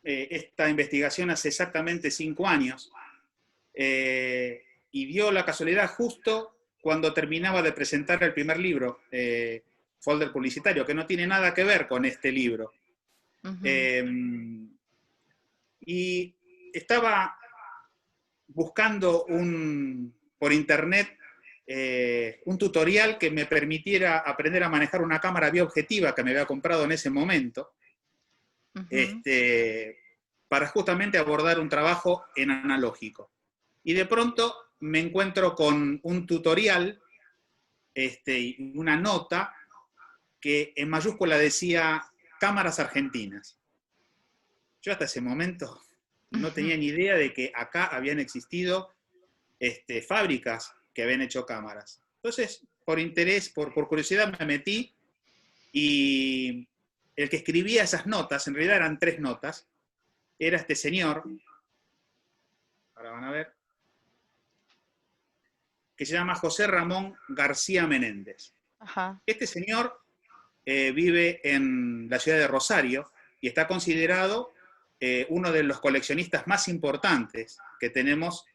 esta investigación hace exactamente 5 años, y dio la casualidad justo cuando terminaba de presentar el primer libro, Folder Publicitario, que no tiene nada que ver con este libro. Ujú. Y estaba buscando por internet un tutorial que me permitiera aprender a manejar una cámara bioobjetiva que me había comprado en ese momento, Ujú. para justamente abordar un trabajo en analógico. Y de pronto me encuentro con un tutorial, y una nota que en mayúscula decía cámaras argentinas. Yo hasta ese momento no Ujú. tenía ni idea de que acá habían existido fábricas que habían hecho cámaras. Entonces, por interés, por curiosidad me metí, y el que escribía esas notas, en realidad eran 3 notas, era este señor, ahora van a ver, que se llama José Ramón García Menéndez. Ajá. Este señor vive en la ciudad de Rosario y está considerado uno de los coleccionistas más importantes que tenemos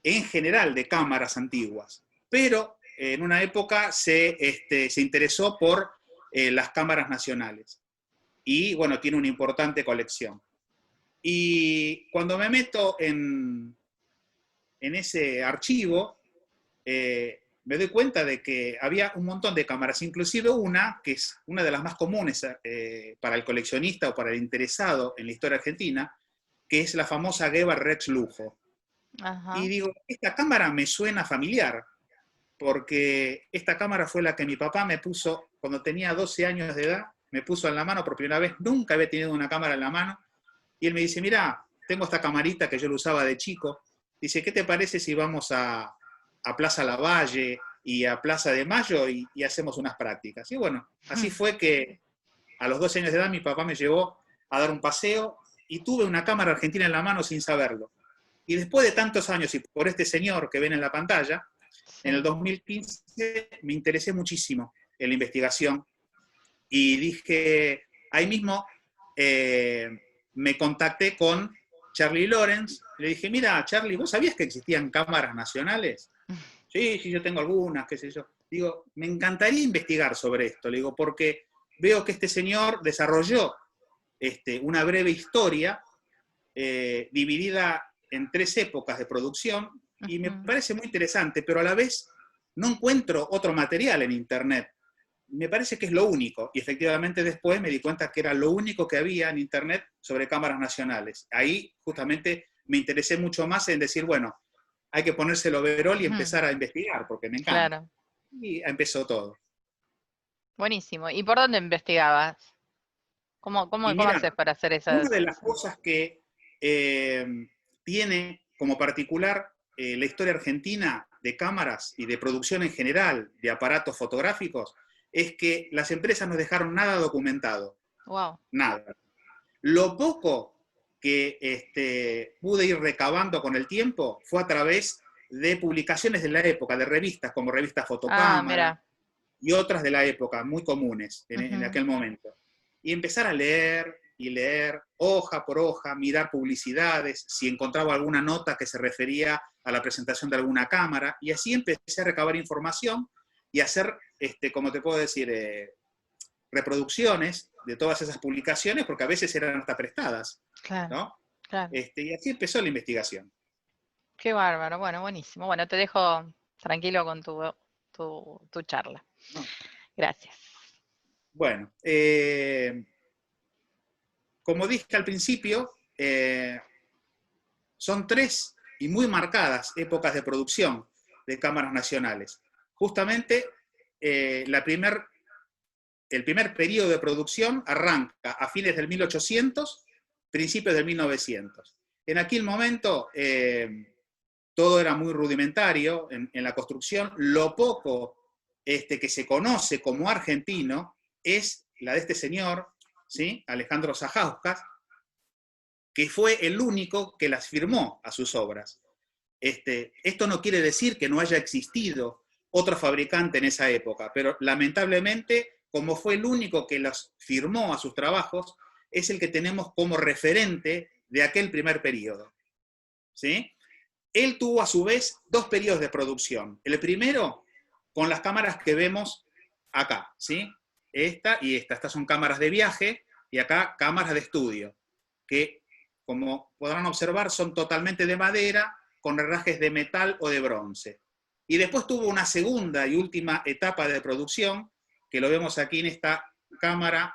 en general de cámaras antiguas. Pero en una época se interesó por las cámaras nacionales. Y bueno, tiene una importante colección. Y cuando me meto en ese archivo, me doy cuenta de que había un montón de cámaras, inclusive una que es una de las más comunes para el coleccionista o para el interesado en la historia argentina, que es la famosa Geber Rex Lujo. Y Ajá. digo, esta cámara me suena familiar, porque esta cámara fue la que mi papá me puso cuando tenía 12 años de edad, me puso en la mano por primera vez, nunca había tenido una cámara en la mano, y él me dice, mira, tengo esta camarita que yo lo usaba de chico, dice, ¿qué te parece si vamos a Plaza Lavalle y a Plaza de Mayo y hacemos unas prácticas? Y bueno, así fue que a los 12 años de edad mi papá me llevó a dar un paseo y tuve una cámara argentina en la mano sin saberlo. Y después de tantos años y por este señor que ven en la pantalla, en el Sí. 2015 me interesé muchísimo en la investigación y dije, ahí mismo eh, me contacté con Charlie Lawrence, le dije, mira, Charlie, ¿vos sabías que existían cámaras nacionales? Sí, sí, yo tengo algunas, qué sé yo. Digo, me encantaría investigar sobre esto, le digo, porque veo que este señor desarrolló una breve historia dividida en 3 épocas de producción, y me Ujú. parece muy interesante, pero a la vez no encuentro otro material en Internet. Me parece que es lo único, y efectivamente después me di cuenta que era lo único que había en Internet sobre cámaras nacionales. Ahí justamente me interesé mucho más en decir, bueno, hay que ponerse el overol y Ujú. empezar a investigar, porque me encanta. Claro. Y empezó todo. Buenísimo. ¿Y por dónde investigabas? Y Cómo mira, haces para hacer una esas? de las cosas que eh, tiene como particular la historia argentina de cámaras y de producción en general de aparatos fotográficos es que las empresas no dejaron nada documentado, Wow. nada. Lo poco que pude ir recabando con el tiempo fue a través de publicaciones de la época, de revistas como Revista Ah, Fotocámara mira. y otras de la época, muy comunes en Ujú. aquel momento. Y empezar a leer y leer, hoja por hoja, mirar publicidades, si encontraba alguna nota que se refería a la presentación de alguna cámara, y así empecé a recabar información y a hacer, como te puedo decir, reproducciones de todas esas publicaciones, porque a veces eran hasta prestadas, Claro, ¿no? claro. Y así empezó la investigación. Qué bárbaro. Bueno, buenísimo. Bueno, te dejo tranquilo con tu charla. ¿No? Gracias. Bueno, como dije al principio, son 3 y muy marcadas épocas de producción de cámaras nacionales. Justamente el primer periodo de producción arranca a fines del 1800, principios del 1900. En aquel momento todo era muy rudimentario en la construcción. Lo poco que se conoce como argentino es la de este señor, ¿sí? Alejandro Sajauskas, que fue el único que las firmó a sus obras. Esto no quiere decir que no haya existido otro fabricante en esa época, pero lamentablemente, como fue el único que las firmó a sus trabajos, es el que tenemos como referente de aquel primer periodo, ¿sí? Él tuvo a su vez dos periodos de producción. El primero, con las cámaras que vemos acá, ¿sí? Esta y esta. Estas son cámaras de viaje y acá cámaras de estudio, que como podrán observar son totalmente de madera, con herrajes de metal o de bronce. Y después tuvo una segunda y última etapa de producción, que lo vemos aquí en esta cámara,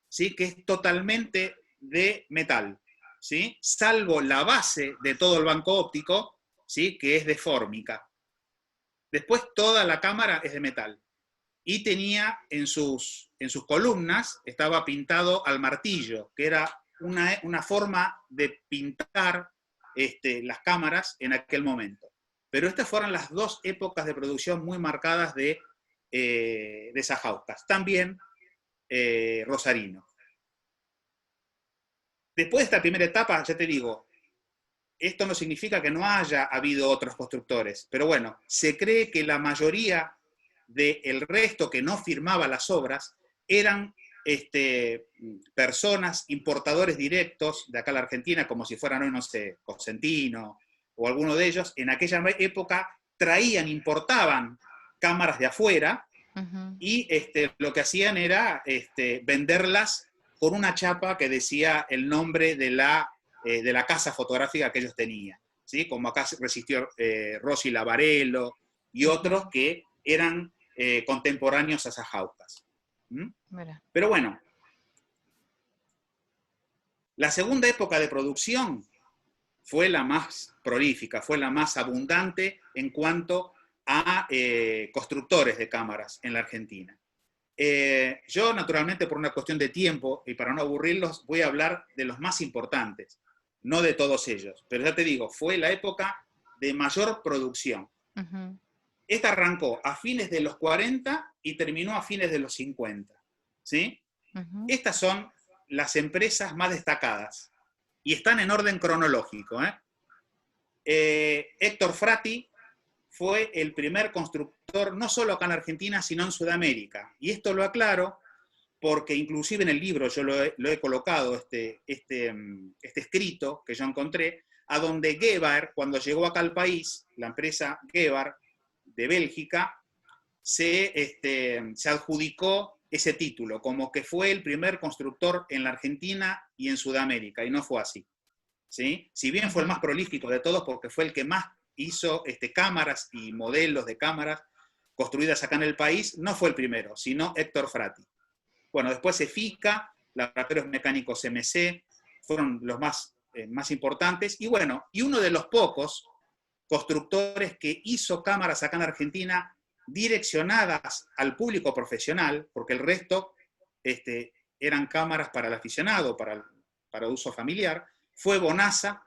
¿sí? Que es totalmente de metal, ¿sí? Salvo la base de todo el banco óptico, ¿sí? Que es de fórmica. Después toda la cámara es de metal. Y tenía en sus columnas, estaba pintado al martillo, que era una forma de pintar las cámaras en aquel momento. Pero estas fueron las dos épocas de producción muy marcadas de Sajauskas. También Rosarino. Después de esta primera etapa, ya te digo, esto no significa que no haya habido otros constructores, pero bueno, se cree que la mayoría del resto que no firmaba las obras eran personas, importadores directos de acá a la Argentina, como si fueran hoy, no sé, Cosentino o alguno de ellos. En aquella época traían, importaban cámaras de afuera y lo que hacían era venderlas con una chapa que decía el nombre de la casa fotográfica que ellos tenían, ¿sí? Como acá resistió Rossi Lavarello y otros que eran contemporáneos a Sajauskas. Pero bueno, la segunda época de producción fue la más prolífica, fue la más abundante en cuanto a constructores de cámaras en la Argentina. Yo, naturalmente, por una cuestión de tiempo y para no aburrirlos, voy a hablar de los más importantes, no de todos ellos. Pero ya te digo, fue la época de mayor producción. Esta arrancó a fines de los 40 y terminó a fines de los 50. ¿Sí? Estas son las empresas más destacadas y están en orden cronológico. Héctor Frati fue el primer constructor, no solo acá en Argentina, sino en Sudamérica. Y esto lo aclaro porque inclusive en el libro yo lo he colocado, este escrito que yo encontré, a donde Gevaert, cuando llegó acá al país, la empresa Gevaert de Bélgica, se adjudicó ese título, como que fue el primer constructor en la Argentina y en Sudamérica, y no fue así. ¿Sí? Si bien fue el más prolífico de todos, porque fue el que más hizo cámaras y modelos de cámaras construidas acá en el país, no fue el primero, sino Héctor Frati. Bueno, después EFICA, Laboratorios Mecánicos MC, fueron los más importantes, y bueno, y uno de los pocos constructores que hizo cámaras acá en Argentina direccionadas al público profesional, porque el resto eran cámaras para el aficionado, para uso familiar, fue Bonasa,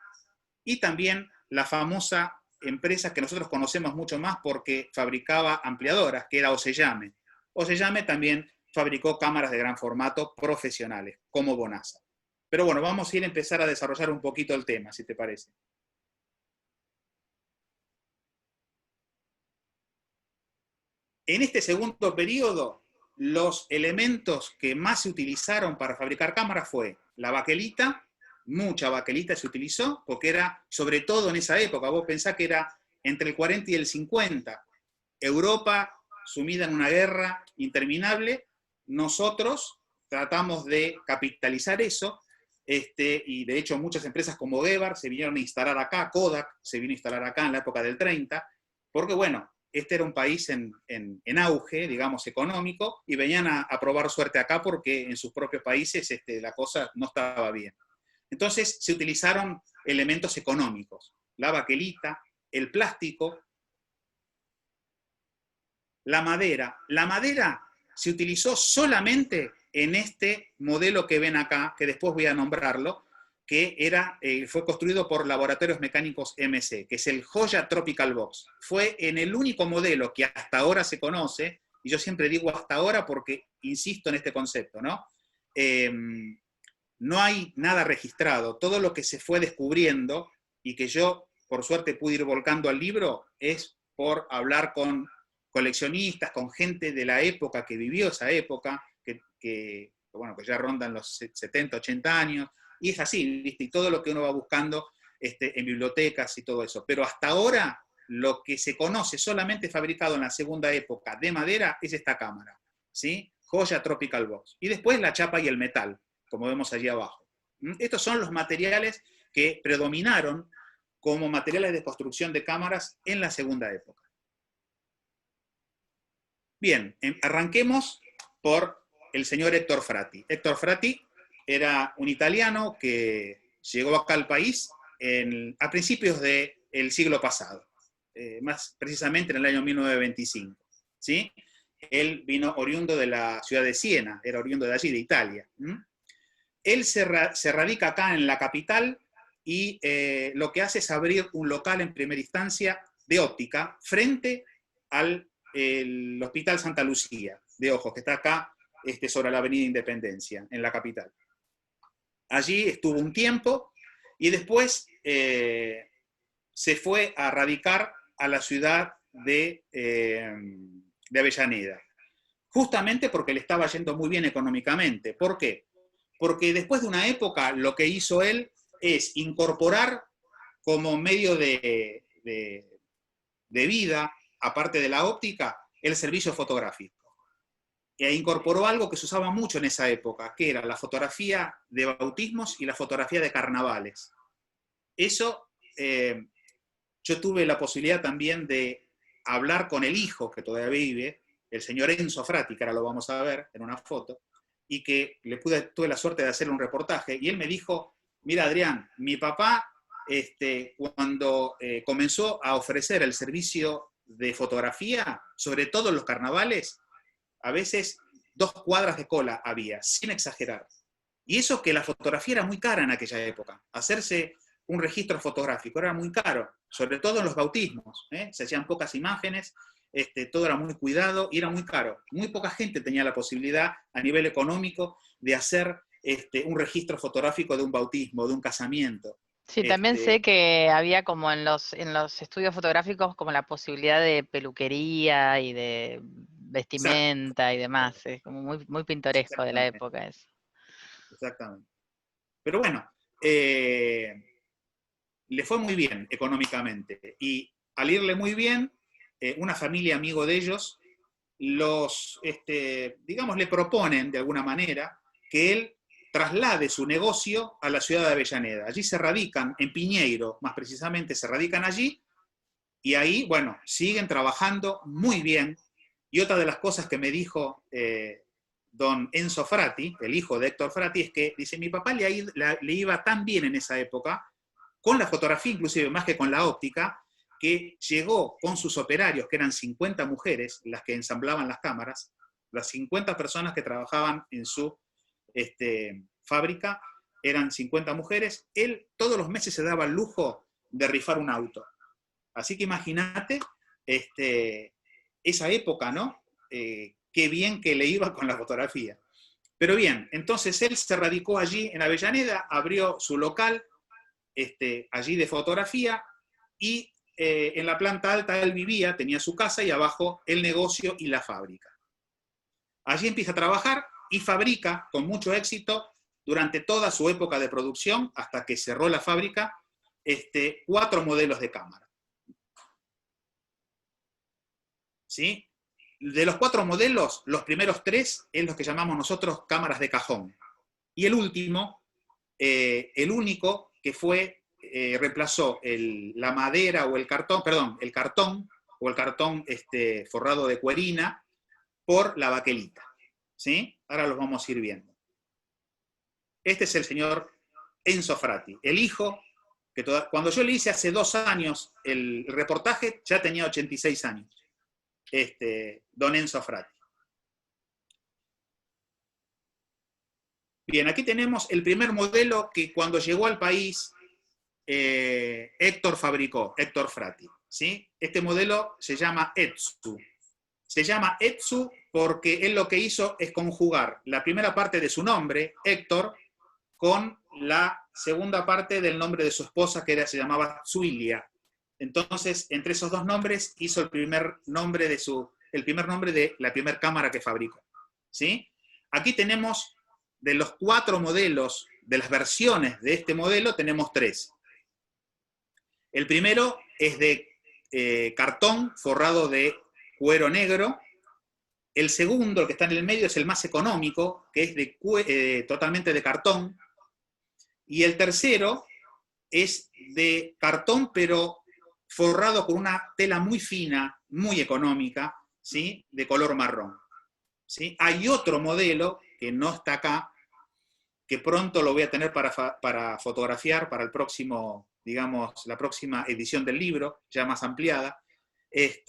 y también la famosa empresa que nosotros conocemos mucho más porque fabricaba ampliadoras, que era Osellame. Osellame también fabricó cámaras de gran formato profesionales, como Bonasa. Pero bueno, vamos a empezar a desarrollar un poquito el tema, si te parece. En este segundo periodo, los elementos que más se utilizaron para fabricar cámaras fue la baquelita. Mucha baquelita se utilizó, porque era, sobre todo en esa época, vos pensás que era entre el 40 y el 50, Europa sumida en una guerra interminable, nosotros tratamos de capitalizar eso, y de hecho muchas empresas como Gevaert se vinieron a instalar acá, Kodak se vino a instalar acá en la época del 30, porque bueno, este era un país en auge, digamos, económico, y venían a probar suerte acá porque en sus propios países la cosa no estaba bien. Entonces se utilizaron elementos económicos, la baquelita, el plástico, la madera. La madera se utilizó solamente en este modelo que ven acá, que después voy a nombrarlo, que fue construido por Laboratorios Mecánicos MC, que es el Joya Tropical Box. Fue en el único modelo que hasta ahora se conoce, y yo siempre digo hasta ahora porque insisto en este concepto, ¿no? No hay nada registrado. Todo lo que se fue descubriendo y que yo, por suerte, pude ir volcando al libro, es por hablar con coleccionistas, con gente de la época que vivió esa época, bueno, que ya rondan los 70, 80 años, y es así, ¿viste? Y todo lo que uno va buscando en bibliotecas y todo eso. Pero hasta ahora, lo que se conoce solamente fabricado en la segunda época de madera es esta cámara, ¿sí? Joya Tropical Box. Y después la chapa y el metal, como vemos allí abajo. Estos son los materiales que predominaron como materiales de construcción de cámaras en la segunda época. Bien, arranquemos por el señor Héctor Frati. Héctor Frati era un italiano que llegó acá al país a principios del siglo pasado, más precisamente en el año 1925. ¿Sí? Él vino oriundo de la ciudad de Siena, era oriundo de allí, de Italia. Él se radica acá en la capital y lo que hace es abrir un local en primera instancia de óptica frente al Hospital Santa Lucía de Ojos, que está acá sobre la Avenida Independencia, en la capital. Allí estuvo un tiempo y después se fue a radicar a la ciudad de Avellaneda, justamente porque le estaba yendo muy bien económicamente. ¿Por qué? Porque después de una época lo que hizo él es incorporar como medio de vida, aparte de la óptica, el servicio fotográfico. E incorporó algo que se usaba mucho en esa época, que era la fotografía de bautismos y la fotografía de carnavales. Eso, yo tuve la posibilidad también de hablar con el hijo, que todavía vive, el señor Enzo Frati, que ahora lo vamos a ver en una foto, y que tuve la suerte de hacerle un reportaje, y él me dijo, mira Adrián, mi papá, cuando comenzó a ofrecer el servicio de fotografía, sobre todo en los carnavales, a veces 2 cuadras de cola había, sin exagerar. Y eso que la fotografía era muy cara en aquella época. Hacerse un registro fotográfico era muy caro, sobre todo en los bautismos. Se hacían pocas imágenes, todo era muy cuidado y era muy caro. Muy poca gente tenía la posibilidad a nivel económico de hacer un registro fotográfico de un bautismo, de un casamiento. Sí, también sé que había como en los estudios fotográficos como la posibilidad de peluquería y de vestimenta y demás. Es como muy, muy pintoresco de la época eso. Exactamente. Pero bueno, le fue muy bien económicamente. Y al irle muy bien, una familia amigo de ellos, digamos, le proponen de alguna manera que él traslade su negocio a la ciudad de Avellaneda. Allí se radican, en Piñeiro, más precisamente, se radican allí, y ahí, bueno, siguen trabajando muy bien. Y otra de las cosas que me dijo don Enzo Frati, el hijo de Héctor Frati, es que, dice, mi papá le iba tan bien en esa época, con la fotografía inclusive, más que con la óptica, que llegó con sus operarios, que eran 50 mujeres, las que ensamblaban las cámaras, las 50 personas que trabajaban en su fábrica, eran 50 mujeres, él todos los meses se daba el lujo de rifar un auto. Así que imagínate esa época, ¿no? Qué bien que le iba con la fotografía. Pero bien, entonces él se radicó allí en Avellaneda, abrió su local allí de fotografía y en la planta alta él vivía, tenía su casa y abajo el negocio y la fábrica. Allí empieza a trabajar y fabrica con mucho éxito durante toda su época de producción, hasta que cerró la fábrica, 4 modelos de cámara. ¿Sí? De los 4 modelos, los primeros 3 es los que llamamos nosotros cámaras de cajón. Y el último, el único que fue, reemplazó la madera o el cartón, perdón, el cartón o el cartón forrado de cuerina por la baquelita. ¿Sí? Ahora los vamos a ir viendo. Este es el señor Enzo Frati, el hijo, que cuando yo le hice hace 2 años el reportaje, ya tenía 86 años. Don Enzo Frati. Bien, aquí tenemos el primer modelo que cuando llegó al país Héctor fabricó, Héctor Frati. ¿Sí? Este modelo se llama Etsu. Se llama Etsu porque él lo que hizo es conjugar la primera parte de su nombre, Héctor, con la segunda parte del nombre de su esposa, que se llamaba Zuilia. Entonces, entre esos 2 nombres, hizo el primer nombre de la primera cámara que fabricó. ¿Sí? Aquí tenemos de los 4 modelos, de las versiones de este modelo, tenemos 3. El primero es de cartón forrado de cuero negro. El segundo, el que está en el medio, es el más económico, que es totalmente de cartón. Y el tercero es de cartón, pero forrado con una tela muy fina, muy económica, ¿sí? De color marrón. ¿Sí? Hay otro modelo que no está acá, que pronto lo voy a tener para fotografiar para el próximo, digamos, la próxima edición del libro, ya más ampliada. Es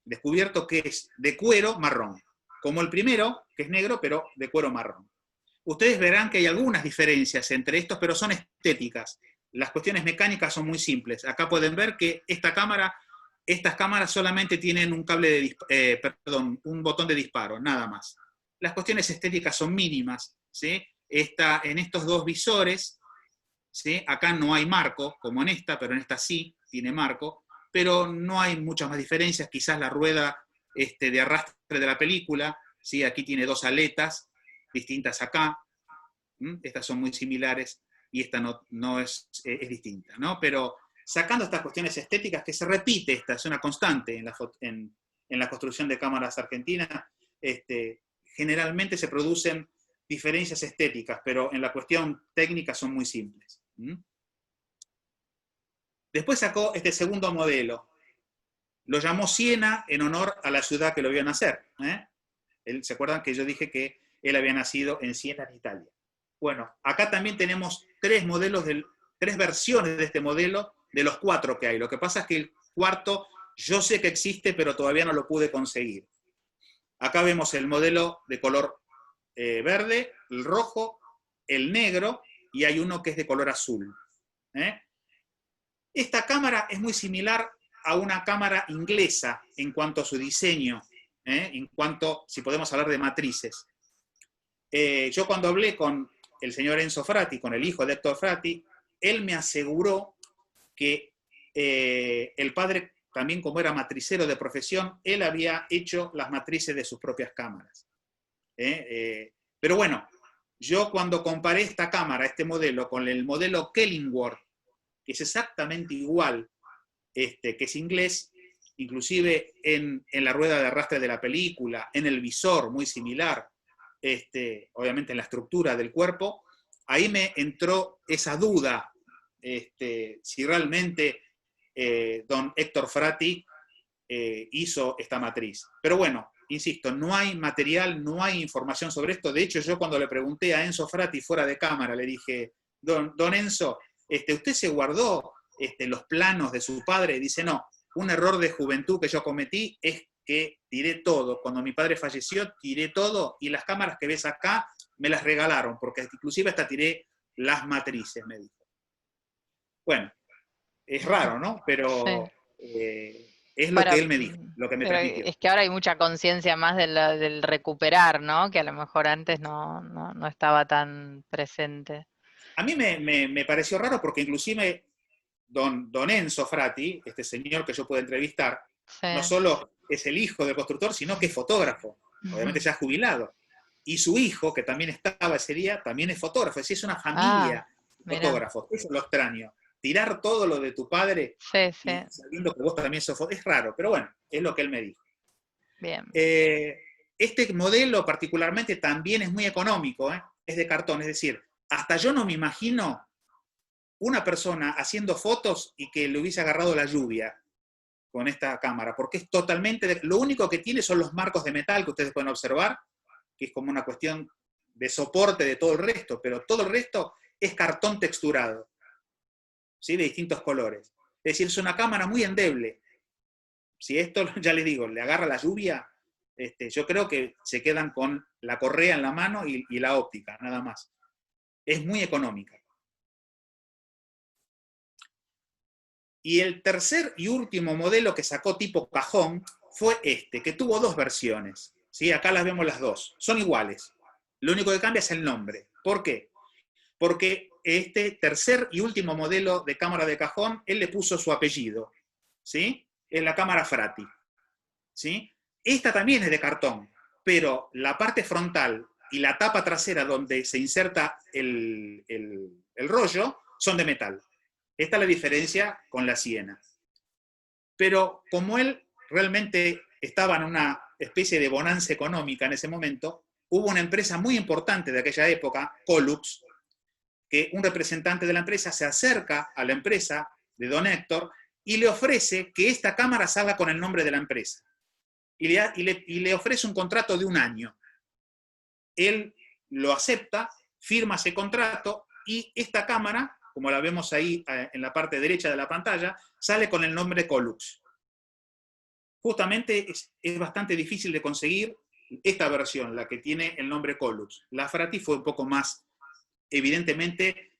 descubierto que es de cuero marrón, como el primero, que es negro, pero de cuero marrón. Ustedes verán que hay algunas diferencias entre estos, pero son estéticas. Las cuestiones mecánicas son muy simples. Acá pueden ver que estas cámaras solamente tienen un un botón de disparo, nada más. Las cuestiones estéticas son mínimas, ¿sí? En estos 2 visores, ¿sí? Acá no hay marco, como en esta, pero en esta sí tiene marco, pero no hay muchas más diferencias. Quizás la rueda de arrastre de la película, ¿sí? Aquí tiene 2 aletas distintas acá. Estas son muy similares y esta no es distinta, ¿no? Pero sacando estas cuestiones estéticas, que se repite, esta es una constante en la construcción de cámaras argentinas, generalmente se producen diferencias estéticas, pero en la cuestión técnica son muy simples. Después sacó este segundo modelo. Lo llamó Siena en honor a la ciudad que lo vio nacer. ¿Se acuerdan que yo dije que él había nacido en Siena, en Italia? Bueno, acá también tenemos 3 versiones de este modelo, de los 4 que hay. Lo que pasa es que el cuarto yo sé que existe, pero todavía no lo pude conseguir. Acá vemos el modelo de color verde, el rojo, el negro, y hay uno que es de color azul. Esta cámara es muy similar a una cámara inglesa en cuanto a su diseño, en cuanto, si podemos hablar de matrices. Yo cuando hablé con el señor Enzo Frati, con el hijo de Héctor Frati, él me aseguró que el padre, también como era matricero de profesión, él había hecho las matrices de sus propias cámaras. Pero bueno, yo cuando comparé esta cámara, este modelo, con el modelo Kellingworth, que es exactamente igual, que es inglés, inclusive en la rueda de arrastre de la película, en el visor, muy similar, obviamente en la estructura del cuerpo, ahí me entró esa duda, si realmente don Héctor Frati hizo esta matriz. Pero bueno, insisto, no hay material, no hay información sobre esto. De hecho, yo cuando le pregunté a Enzo Frati fuera de cámara, le dije, don Enzo, ¿usted se guardó los planos de su padre? Y dice, no, un error de juventud que yo cometí es que tiré todo. Cuando mi padre falleció, tiré todo, y las cámaras que ves acá me las regalaron, porque inclusive hasta tiré las matrices, me dijo. Bueno, es raro, ¿no? Pero es lo que él me dijo, lo que me transmitió. Es que ahora hay mucha conciencia más del recuperar, ¿no? Que a lo mejor antes no estaba tan presente. A mí me pareció raro porque inclusive don Enzo Frati, este señor que yo pude entrevistar, Sí. no solo es el hijo del constructor, sino que es fotógrafo, obviamente ya jubilado. Y su hijo, que también estaba ese día, también es fotógrafo. Es decir, es una familia de fotógrafos. Eso es lo extraño. Tirar todo lo de tu padre, sí. Y sabiendo que vos también sos fotógrafo, es raro, pero bueno, es lo que él me dijo. Bien. Este modelo particularmente también es muy económico, es de cartón, es decir, hasta yo no me imagino una persona haciendo fotos y que le hubiese agarrado la lluvia con esta cámara, porque es totalmente, lo único que tiene son los marcos de metal que ustedes pueden observar, que es como una cuestión de soporte de todo el resto, pero todo el resto es cartón texturado, ¿sí? De distintos colores. Es decir, es una cámara muy endeble. Si esto, ya les digo, le agarra la lluvia, yo creo que se quedan con la correa en la mano y la óptica, nada más. Es muy económica. Y el tercer y último modelo que sacó tipo cajón fue que tuvo 2 versiones. ¿Sí? Acá las vemos las 2. Son iguales. Lo único que cambia es el nombre. ¿Por qué? Porque este tercer y último modelo de cámara de cajón, él le puso su apellido. ¿Sí? Es la cámara Frati. ¿Sí? Esta también es de cartón, pero la parte frontal y la tapa trasera donde se inserta el rollo son de metal. Esta es la diferencia con la Siena. Pero como él realmente estaba en una especie de bonanza económica en ese momento, hubo una empresa muy importante de aquella época, Colux, que un representante de la empresa se acerca a la empresa de don Héctor y le ofrece que esta cámara salga con el nombre de la empresa. Y le ofrece un contrato de 1 año. Él lo acepta, firma ese contrato y esta cámara, como la vemos ahí en la parte derecha de la pantalla, sale con el nombre Colux. Justamente es bastante difícil de conseguir esta versión, la que tiene el nombre Colux. La Frati fue un poco más, evidentemente,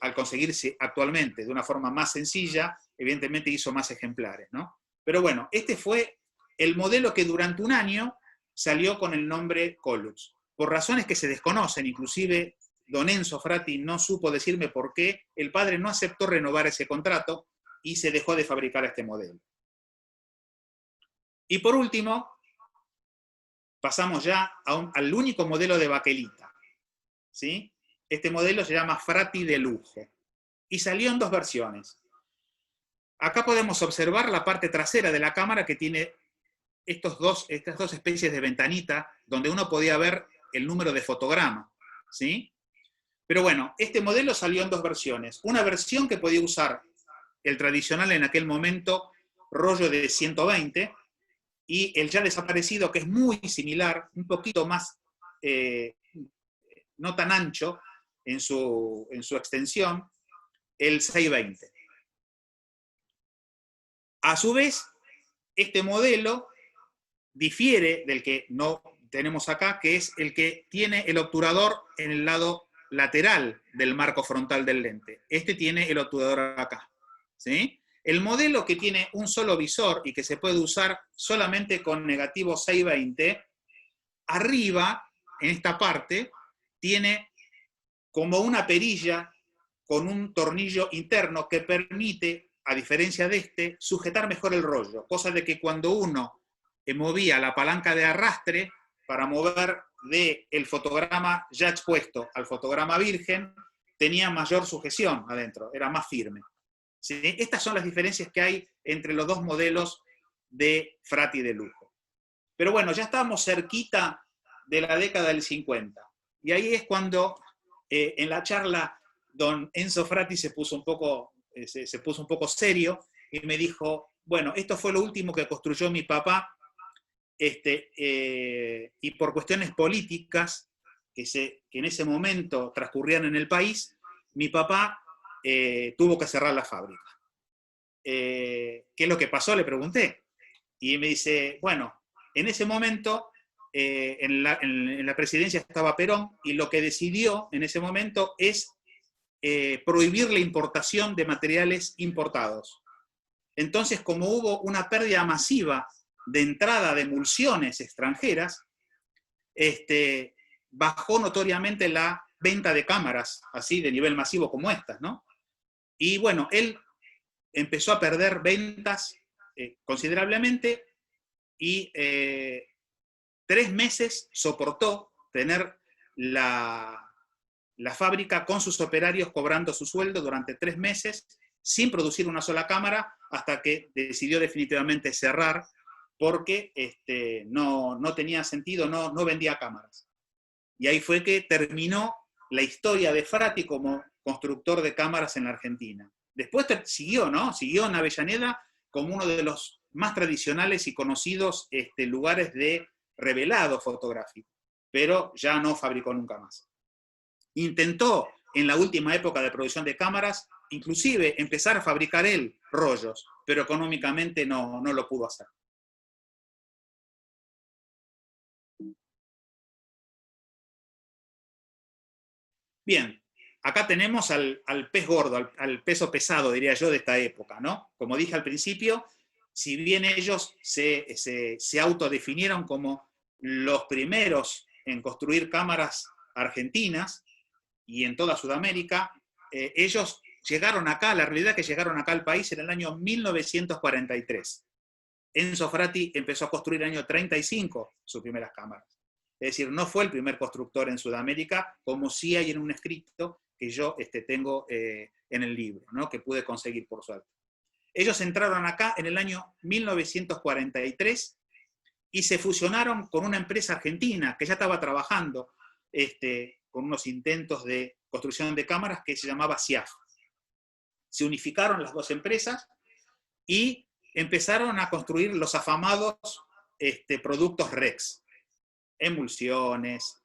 al conseguirse actualmente de una forma más sencilla, evidentemente hizo más ejemplares, ¿no? Pero bueno, este fue el modelo que durante 1 año salió con el nombre Colux. Por razones que se desconocen, inclusive don Enzo Frati no supo decirme por qué, el padre no aceptó renovar ese contrato y se dejó de fabricar este modelo. Y por último, pasamos ya al único modelo de baquelita, ¿sí? Este modelo se llama Frati de lujo y salió en 2 versiones. Acá podemos observar la parte trasera de la cámara que tiene estas dos especies de ventanita donde uno podía ver el número de fotograma, ¿sí? Pero bueno, este modelo salió en 2 versiones. Una versión que podía usar el tradicional en aquel momento rollo de 120 y el ya desaparecido, que es muy similar, un poquito más, no tan ancho en su extensión, el 620. A su vez, este modelo difiere del que no tenemos acá, que es el que tiene el obturador en el lado lateral del marco frontal del lente. Este tiene el obturador acá, ¿sí? El modelo que tiene un solo visor y que se puede usar solamente con negativo 620, arriba, en esta parte, tiene como una perilla con un tornillo interno que permite, a diferencia de este, sujetar mejor el rollo, cosa de que cuando uno movía la palanca de arrastre para mover del fotograma ya expuesto al fotograma virgen, tenía mayor sujeción adentro, era más firme. ¿Sí? Estas son las diferencias que hay entre los 2 modelos de Frati de lujo. Pero bueno, ya estábamos cerquita de la década del 50. Y ahí es cuando en la charla don Enzo Frati se puso un poco serio y me dijo, bueno, esto fue lo último que construyó mi papá, y por cuestiones políticas que en ese momento transcurrían en el país, mi papá tuvo que cerrar la fábrica. ¿Qué es lo que pasó? Le pregunté. Y me dice, bueno, en ese momento en la presidencia estaba Perón y lo que decidió en ese momento es prohibir la importación de materiales importados. Entonces, como hubo una pérdida masiva de entrada de emulsiones extranjeras, bajó notoriamente la venta de cámaras, así de nivel masivo como estas, ¿no? Y bueno, él empezó a perder ventas considerablemente y 3 meses soportó tener la fábrica con sus operarios cobrando su sueldo durante 3 meses sin producir una sola cámara hasta que decidió definitivamente cerrar porque no tenía sentido, no vendía cámaras. Y ahí fue que terminó la historia de Frati como constructor de cámaras en la Argentina. Después siguió, ¿no? Siguió en Avellaneda como uno de los más tradicionales y conocidos lugares de revelado fotográfico, pero ya no fabricó nunca más. Intentó en la última época de producción de cámaras, inclusive empezar a fabricar él rollos, pero económicamente no lo pudo hacer. Bien, acá tenemos al pez gordo, al peso pesado, diría yo, de esta época, ¿no? Como dije al principio, si bien ellos se autodefinieron como los primeros en construir cámaras argentinas y en toda Sudamérica, ellos llegaron acá, la realidad es que llegaron acá al país en el año 1943. Enzo Frati empezó a construir en el año 35 sus primeras cámaras. Es decir, no fue el primer constructor en Sudamérica, como sí hay en un escrito que yo tengo en el libro, ¿no? Que pude conseguir por suerte. Ellos entraron acá en el año 1943 y se fusionaron con una empresa argentina que ya estaba trabajando con unos intentos de construcción de cámaras que se llamaba SIAF. Se unificaron las dos empresas y empezaron a construir los afamados productos REX, emulsiones,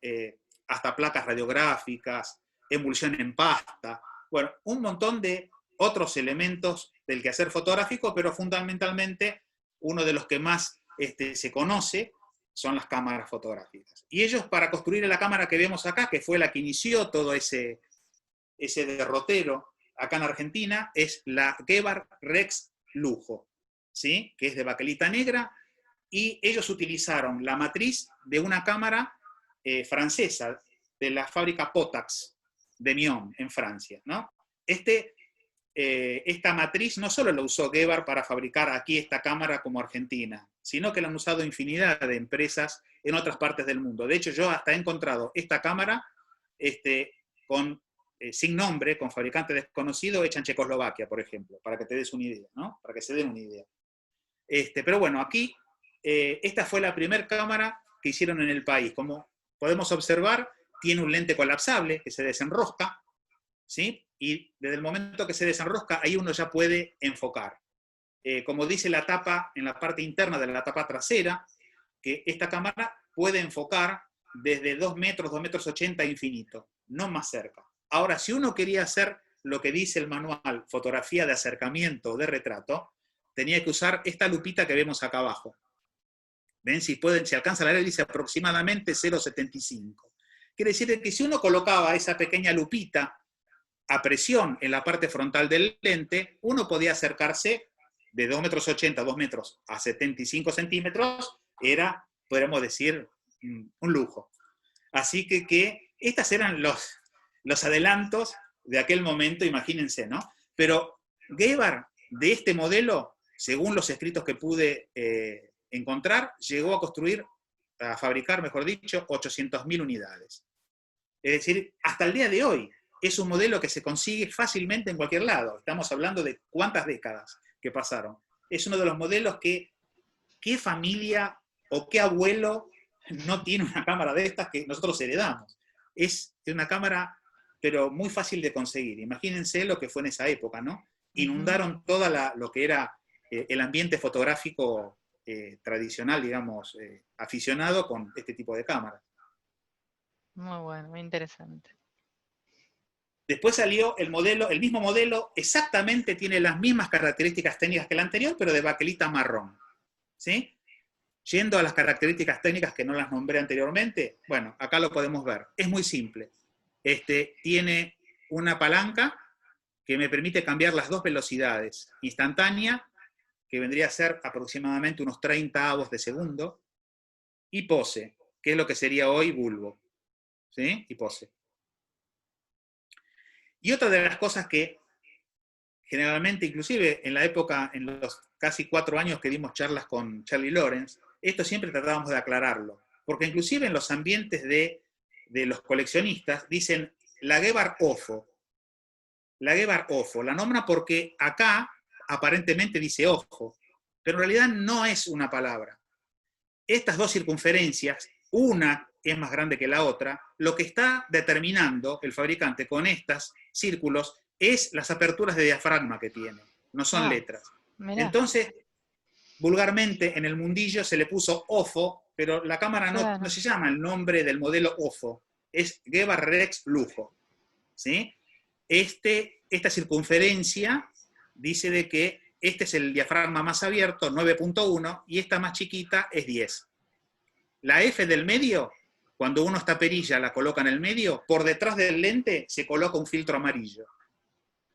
hasta placas radiográficas, emulsión en pasta, bueno, un montón de otros elementos del quehacer fotográfico, pero fundamentalmente uno de los que más se conoce son las cámaras fotográficas. Y ellos, para construir la cámara que vemos acá, que fue la que inició todo ese derrotero acá en Argentina, es la Gebar Rex Lujo, ¿sí? Que es de baquelita negra, y ellos utilizaron la matriz de una cámara francesa, de la fábrica Potax de Nyon, en Francia, ¿no? Esta matriz no solo la usó Gebar para fabricar aquí esta cámara como Argentina, sino que la han usado infinidad de empresas en otras partes del mundo. De hecho, yo hasta he encontrado esta cámara sin nombre, con fabricante desconocido, hecha en Checoslovaquia, por ejemplo, para que te des una idea, ¿no? Para que se den una idea. Pero bueno, aquí esta fue la primera cámara que hicieron en el país. Como podemos observar, tiene un lente colapsable que se desenrosca, ¿sí? Y desde el momento que se desenrosca, ahí uno ya puede enfocar. Como dice la tapa, en la parte interna de la tapa trasera, que esta cámara puede enfocar desde 2 metros, 2,80 metros infinito, no más cerca. Ahora, si uno quería hacer lo que dice el manual, fotografía de acercamiento o de retrato, tenía que usar esta lupita que vemos acá abajo. ¿Ven? Si alcanza la leer, dice aproximadamente 0,75. Quiere decir que si uno colocaba esa pequeña lupita a presión en la parte frontal del lente, uno podía acercarse de 2,80 metros, 2 metros a 75 centímetros, era, podríamos decir, un lujo. Así que estas eran los adelantos de aquel momento, imagínense, ¿no? Pero Gebar, de este modelo, según los escritos que pude encontrar, llegó a fabricar, mejor dicho, 800.000 unidades. Es decir, hasta el día de hoy, es un modelo que se consigue fácilmente en cualquier lado. Estamos hablando de cuántas décadas que pasaron. Es uno de los modelos que, ¿qué familia o qué abuelo no tiene una cámara de estas que nosotros heredamos? Es una cámara, pero muy fácil de conseguir. Imagínense lo que fue en esa época, ¿no? Inundaron toda lo que era el ambiente fotográfico tradicional, digamos, aficionado con este tipo de cámaras. Muy bueno, muy interesante. Después salió el mismo modelo, exactamente tiene las mismas características técnicas que el anterior, pero de baquelita marrón, ¿sí? Yendo a las características técnicas que no las nombré anteriormente, bueno, acá lo podemos ver. Es muy simple. Tiene una palanca que me permite cambiar las dos velocidades. Instantánea, que vendría a ser aproximadamente unos 30 avos de segundo, y pose, que es lo que sería hoy bulbo, ¿sí? Y pose. Y otra de las cosas que generalmente, inclusive en la época, en los casi 4 años que dimos charlas con Charlie Lawrence, esto siempre tratábamos de aclararlo, porque inclusive en los ambientes de los coleccionistas dicen la Gebar Ofo. La Gebar Ofo, la nombra porque acá aparentemente dice ojo, pero en realidad no es una palabra. Estas dos circunferencias, una es más grande que la otra, lo que está determinando el fabricante con estos círculos es las aperturas de diafragma que tiene, no son letras. Mirá. Entonces, vulgarmente en el mundillo se le puso OFO, pero la cámara no se llama el nombre del modelo OFO, es Gebar Rex Lujo, ¿sí? Esta circunferencia dice de que este es el diafragma más abierto, 9.1, y esta más chiquita es 10. La F del medio, cuando uno esta perilla la coloca en el medio, por detrás del lente se coloca un filtro amarillo.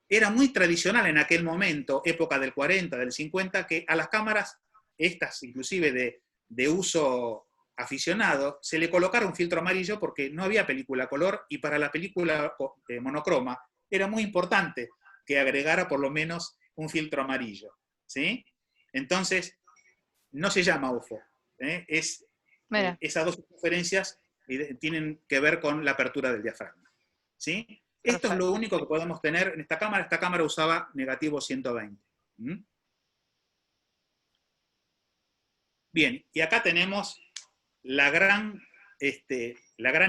Era muy tradicional en aquel momento, época del 40, del 50, que a las cámaras, estas inclusive de uso aficionado, se le colocara un filtro amarillo porque no había película color, y para la película monocroma era muy importante que agregara por lo menos un filtro amarillo, ¿sí? Entonces, no se llama UFO, esas dos circunferencias y tienen que ver con la apertura del diafragma. ¿Sí? Esto es lo único que podemos tener en esta cámara. Esta cámara usaba negativo 120. ¿Mm? Bien, y acá tenemos la gran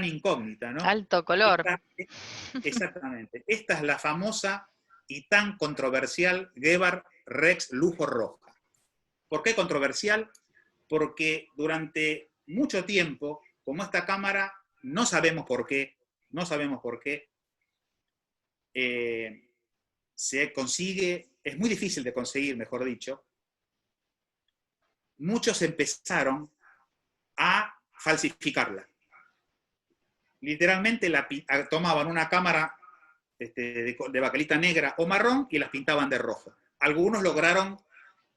incógnita, ¿no? Alto color. Exactamente. Esta es la famosa y tan controversial Gebar Rex Lujo Roja. ¿Por qué controversial? Porque durante mucho tiempo, como esta cámara, no sabemos por qué, se consigue, es muy difícil de conseguir, mejor dicho, muchos empezaron a falsificarla. Literalmente tomaban una cámara de baquelita negra o marrón y las pintaban de rojo. Algunos lograron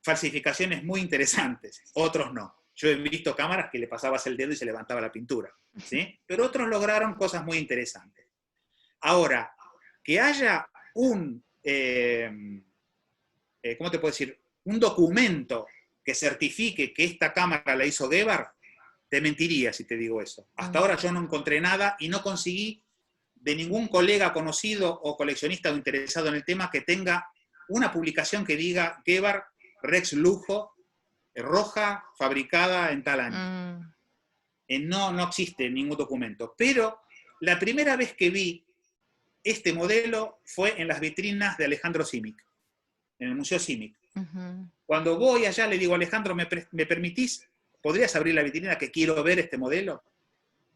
falsificaciones muy interesantes, otros no. Yo he visto cámaras que le pasabas el dedo y se levantaba la pintura, ¿sí? Pero otros lograron cosas muy interesantes. Ahora, que haya un, ¿cómo te puedo decir? Un documento que certifique que esta cámara la hizo Gebar, te mentiría si te digo eso. Hasta ahora yo no encontré nada y no conseguí de ningún colega conocido o coleccionista o interesado en el tema que tenga una publicación que diga Gebar Rex Lujo roja fabricada en tal año. No existe ningún documento. Pero la primera vez que vi este modelo fue en las vitrinas de Alejandro Simic, en el Museo Simic. Cuando voy allá le digo, Alejandro, ¿me permitís? ¿Podrías abrir la vitrina que quiero ver este modelo?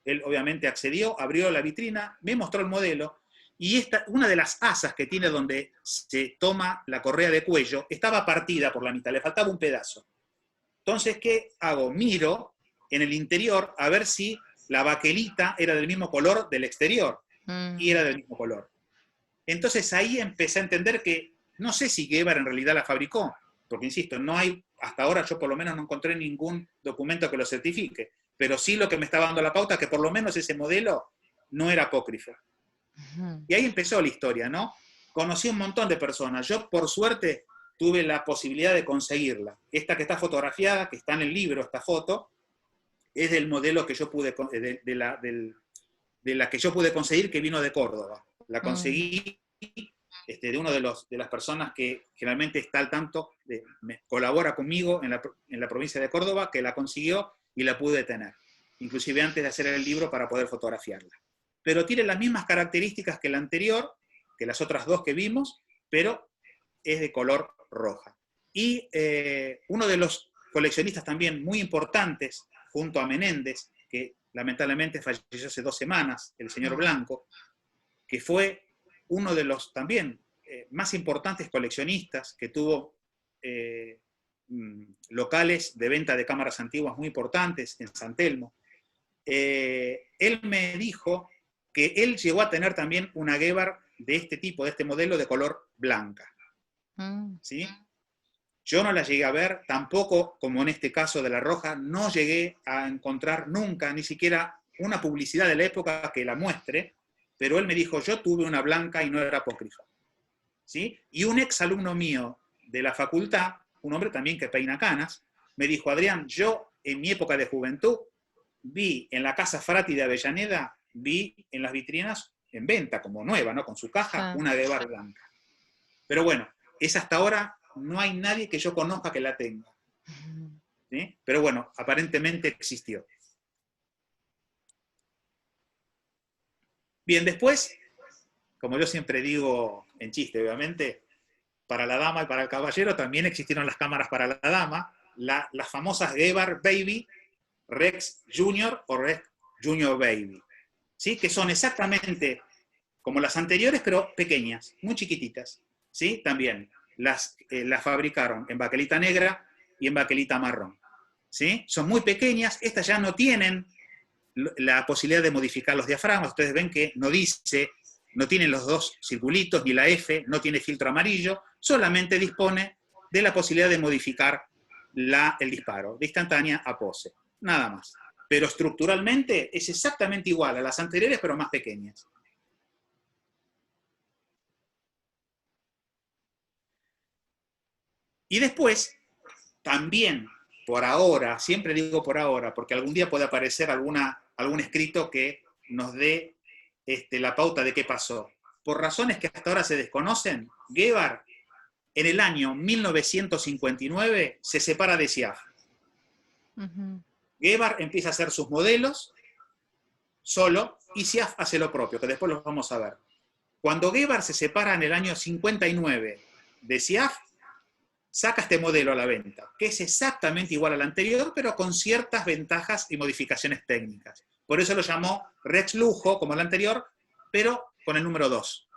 Él obviamente accedió, abrió la vitrina, me mostró el modelo, y una de las asas que tiene donde se toma la correa de cuello estaba partida por la mitad, le faltaba un pedazo. Entonces, ¿qué hago? Miro en el interior a ver si la baquelita era del mismo color del exterior, y era del mismo color. Entonces ahí empecé a entender que no sé si Gebar en realidad la fabricó, porque insisto, no hay, hasta ahora yo por lo menos no encontré ningún documento que lo certifique, pero sí lo que me estaba dando la pauta que por lo menos ese modelo no era apócrifo. Y ahí empezó la historia, ¿no? Conocí un montón de personas. Yo, por suerte, tuve la posibilidad de conseguirla. Esta que está fotografiada, que está en el libro, esta foto, es del modelo que yo pude, de la que yo pude conseguir, que vino de Córdoba. La conseguí de uno de las personas que generalmente está al tanto, colabora conmigo en la provincia de Córdoba, que la consiguió y la pude tener, inclusive antes de hacer el libro para poder fotografiarla. Pero tiene las mismas características que la anterior, que las otras dos que vimos, pero es de color roja. Y uno de los coleccionistas también muy importantes, junto a Menéndez, que lamentablemente falleció hace 2 semanas, el señor Blanco, que fue uno de los también más importantes coleccionistas, que tuvo locales de venta de cámaras antiguas muy importantes en San Telmo. Él me dijo que él llegó a tener también una Gebar de este tipo, de este modelo de color blanca. ¿Sí? Yo no la llegué a ver, tampoco, como en este caso de la roja, no llegué a encontrar nunca, ni siquiera una publicidad de la época que la muestre, pero él me dijo, yo tuve una blanca y no era apócrifa. ¿Sí? Y un ex alumno mío de la facultad, un hombre también que peina canas, me dijo, Adrián, yo en mi época de juventud vi en la Casa Frati de Avellaneda, vi en las vitrinas en venta, como nueva, ¿no? Con su caja, una Gebar blanca. Pero bueno, esa hasta ahora no hay nadie que yo conozca que la tenga. ¿Sí? Pero bueno, aparentemente existió. Bien, después, como yo siempre digo en chiste, obviamente, para la dama y para el caballero también existieron las cámaras para la dama, las famosas Gebar Baby, Rex Junior o Rex Junior Baby, ¿sí? Que son exactamente como las anteriores, pero pequeñas, muy chiquititas. ¿Sí? También las fabricaron en baquelita negra y en baquelita marrón. ¿Sí? Son muy pequeñas, estas ya no tienen la posibilidad de modificar los diafragmas. Ustedes ven que no dice, no tienen los 2 circulitos, ni la F, no tiene filtro amarillo, solamente dispone de la posibilidad de modificar el disparo, de instantánea a pose, nada más. Pero estructuralmente es exactamente igual a las anteriores, pero más pequeñas. Y después, también, por ahora, siempre digo por ahora, porque algún día puede aparecer alguna algún escrito que nos dé la pauta de qué pasó. Por razones que hasta ahora se desconocen, Gebhard en el año 1959 se separa de SIAF. Gebhard empieza a hacer sus modelos solo y SIAF hace lo propio, que después los vamos a ver. Cuando Gebhard se separa en el año 59 de SIAF, saca este modelo a la venta, que es exactamente igual al anterior, pero con ciertas ventajas y modificaciones técnicas. Por eso lo llamó Rex Lujo, como el anterior, pero con el número 2.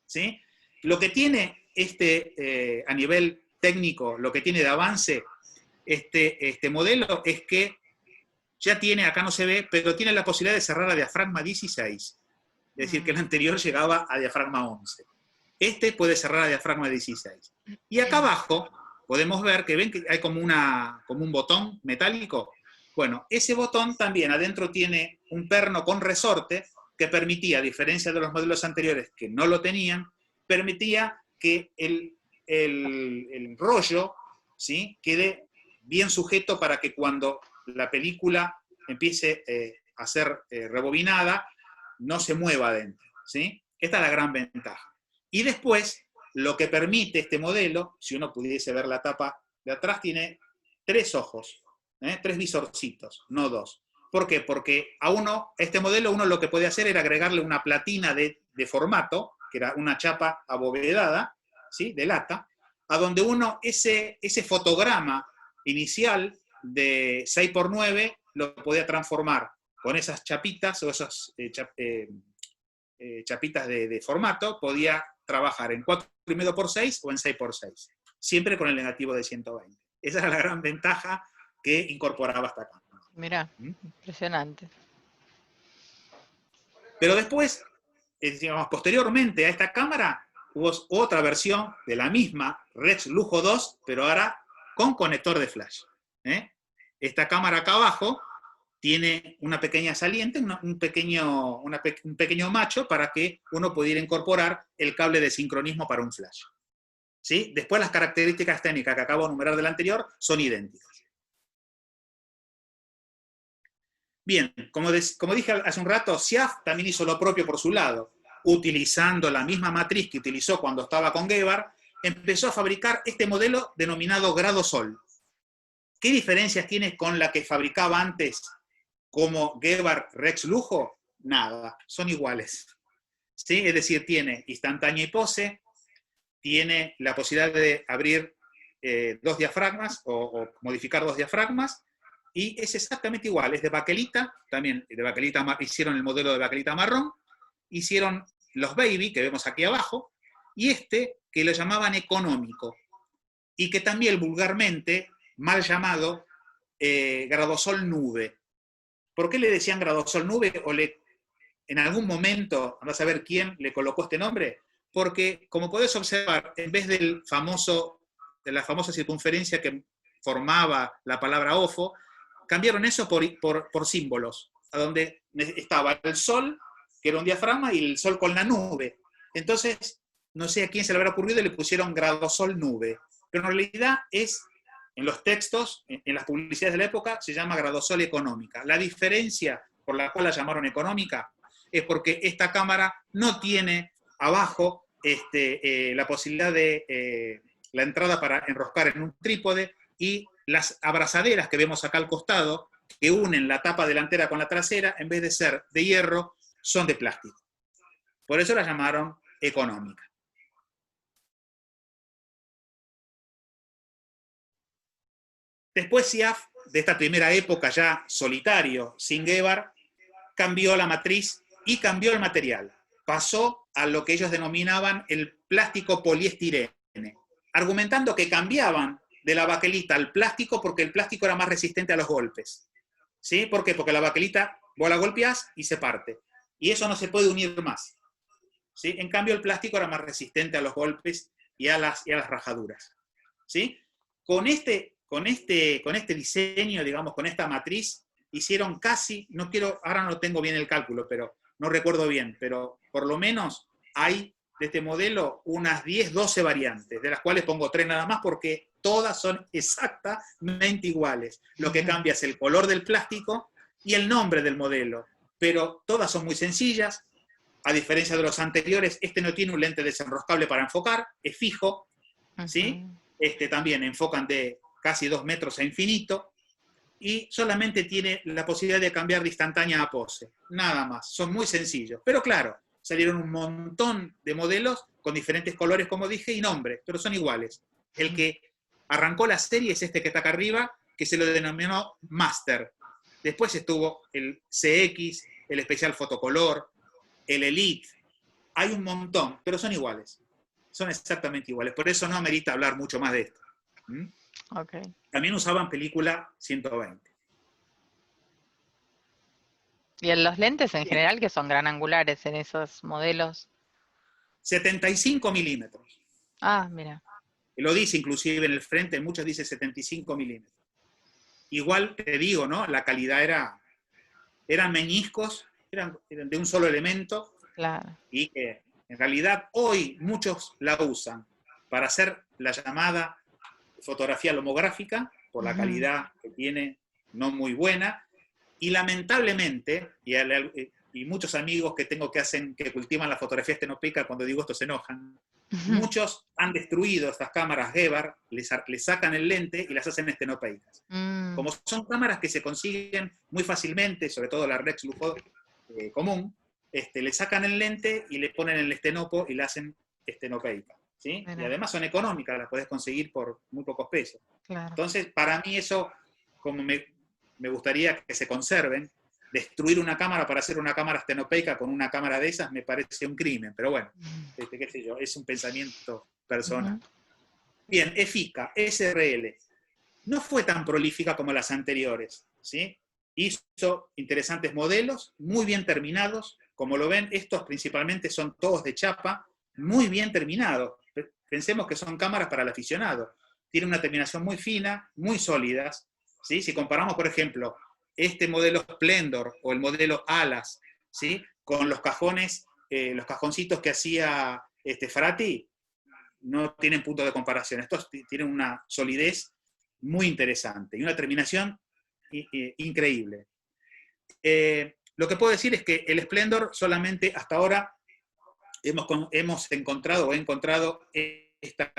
¿Sí? Lo que tiene a nivel técnico, lo que tiene de avance este modelo es que ya tiene, acá no se ve, pero tiene la posibilidad de cerrar a diafragma 16. Es decir, que el anterior llegaba a diafragma 11. Este puede cerrar a diafragma 16. Y acá abajo podemos ver que ven que hay como un botón metálico. Bueno, ese botón también adentro tiene un perno con resorte que permitía, a diferencia de los modelos anteriores que no lo tenían, permitía que el rollo, ¿sí?, quede bien sujeto para que cuando la película empiece a ser rebobinada, no se mueva adentro, ¿sí? Esta es la gran ventaja. Y después, lo que permite este modelo, si uno pudiese ver la tapa de atrás, tiene 3 ojos, 3 visorcitos, no 2. ¿Por qué? Porque a este modelo uno lo que podía hacer era agregarle una platina de formato, que era una chapa abovedada, ¿sí?, de lata, a donde uno ese fotograma inicial de 6×9 lo podía transformar con esas chapitas o esas chapitas de formato, podía trabajar en 4,5×6 o en 6×6, siempre con el negativo de 120. Esa era la gran ventaja que incorporaba esta cámara. Mirá, impresionante. Pero después, digamos, posteriormente a esta cámara, hubo otra versión de la misma, Rex Lujo 2, pero ahora con conector de flash. Esta cámara acá abajo tiene una pequeña saliente, un pequeño macho para que uno pudiera incorporar el cable de sincronismo para un flash. ¿Sí? Después las características técnicas que acabo de enumerar del anterior son idénticas. Bien, como dije hace un rato, SIAF también hizo lo propio por su lado. Utilizando la misma matriz que utilizó cuando estaba con Gebhard, empezó a fabricar este modelo denominado Grado Sol. ¿Qué diferencias tiene con la que fabricaba antes como Gebhard Rex Lujo? Nada, son iguales. ¿Sí? Es decir, tiene instantánea y pose, tiene la posibilidad de abrir 2 diafragmas o modificar 2 diafragmas, y es exactamente igual, es de baquelita, también de baquelita, hicieron el modelo de baquelita marrón, hicieron los Baby, que vemos aquí abajo, y que lo llamaban económico, y que también vulgarmente, mal llamado, Gradosol Nube. ¿Por qué le decían Gradosol Nube? En algún momento, andás a ver quién le colocó este nombre, porque, como podés observar, en vez de la famosa circunferencia que formaba la palabra OFO, cambiaron eso por símbolos, a donde estaba el sol, que era un diafragma, y el sol con la nube. Entonces, no sé a quién se le habrá ocurrido y le pusieron Gradosol Nube. Pero en realidad en los textos, en las publicidades de la época, se llama Gradosol Económica. La diferencia por la cual la llamaron económica es porque esta cámara no tiene abajo la posibilidad de la entrada para enroscar en un trípode, y las abrazaderas que vemos acá al costado, que unen la tapa delantera con la trasera, en vez de ser de hierro, son de plástico. Por eso la llamaron económica. Después SIAF, de esta primera época ya solitario, sin Gebhard, cambió la matriz y cambió el material. Pasó a lo que ellos denominaban el plástico poliestirene, argumentando que cambiaban de la baquelita al plástico porque el plástico era más resistente a los golpes. ¿Sí? ¿Por qué? Porque la baquelita vos la golpeás y se parte. Y eso no se puede unir más. ¿Sí? En cambio, el plástico era más resistente a los golpes y a las rajaduras. ¿Sí? Con este diseño, digamos, con esta matriz, hicieron casi, ahora no tengo bien el cálculo, pero no recuerdo bien, pero por lo menos hay de este modelo unas 10, 12 variantes, de las cuales pongo 3 nada más porque todas son exactamente iguales. Lo que cambia es el color del plástico y el nombre del modelo, pero todas son muy sencillas. A diferencia de los anteriores, este no tiene un lente desenroscable para enfocar, es fijo, ¿sí? También enfocan de casi 2 metros a infinito, y solamente tiene la posibilidad de cambiar de instantánea a pose, nada más, son muy sencillos. Pero claro, salieron un montón de modelos con diferentes colores, como dije, y nombres, pero son iguales. El que arrancó la serie es este que está acá arriba, que se lo denominó Master. Después estuvo el CX, el especial fotocolor, el Elite. Hay un montón, pero son iguales. Son exactamente iguales. Por eso no amerita hablar mucho más de esto. ¿Mm? Okay. También usaban película 120. ¿Y en los lentes en general, que son gran angulares en esos modelos? 75 milímetros. Ah, mira. Lo dice inclusive en el frente, muchos dicen 75 milímetros. Igual te digo, ¿no? La calidad eran meñiscos, eran de un solo elemento, Claro. y que en realidad hoy muchos la usan para hacer la llamada fotografía lomográfica, por la calidad que tiene, no muy buena, y lamentablemente, y muchos amigos que tengo que cultivan la fotografía estenopeica, cuando digo esto se enojan, muchos han destruido estas cámaras Gebar, les sacan el lente y las hacen estenopeicas. Como son cámaras que se consiguen muy fácilmente, sobre todo la Rex Lujo común, le sacan el lente y le ponen el estenopo y la hacen estenopeica, ¿sí? Y además son económicas, las podés conseguir por muy pocos pesos. Claro. Entonces, para mí eso, como me gustaría que se conserven, destruir una cámara para hacer una cámara estenopeica con una cámara de esas me parece un crimen, pero bueno, qué sé yo, es un pensamiento personal. Bien, EFICA, SRL, no fue tan prolífica como las anteriores, ¿sí? Hizo interesantes modelos, muy bien terminados, como lo ven, estos principalmente son todos de chapa, muy bien terminados. Pensemos que son cámaras para el aficionado. Tienen una terminación muy fina, muy sólidas, ¿sí? Si comparamos, por ejemplo, este modelo Splendor o el modelo Alas, ¿sí? Con los cajones, los cajoncitos que hacía Frati, no tienen punto de comparación. Estos tienen una solidez muy interesante y una terminación increíble. Lo que puedo decir es que el Splendor solamente hasta ahora hemos encontrado esta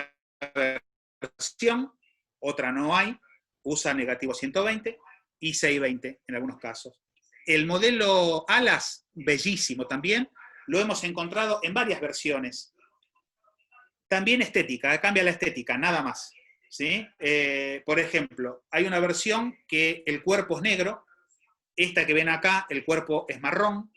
versión, otra no hay, usa negativo 120 y 620 en algunos casos. El modelo Alas, bellísimo también, lo hemos encontrado en varias versiones. También estética, cambia la estética, nada más, ¿sí? Por ejemplo, hay una versión que el cuerpo es negro, esta que ven acá, el cuerpo es marrón,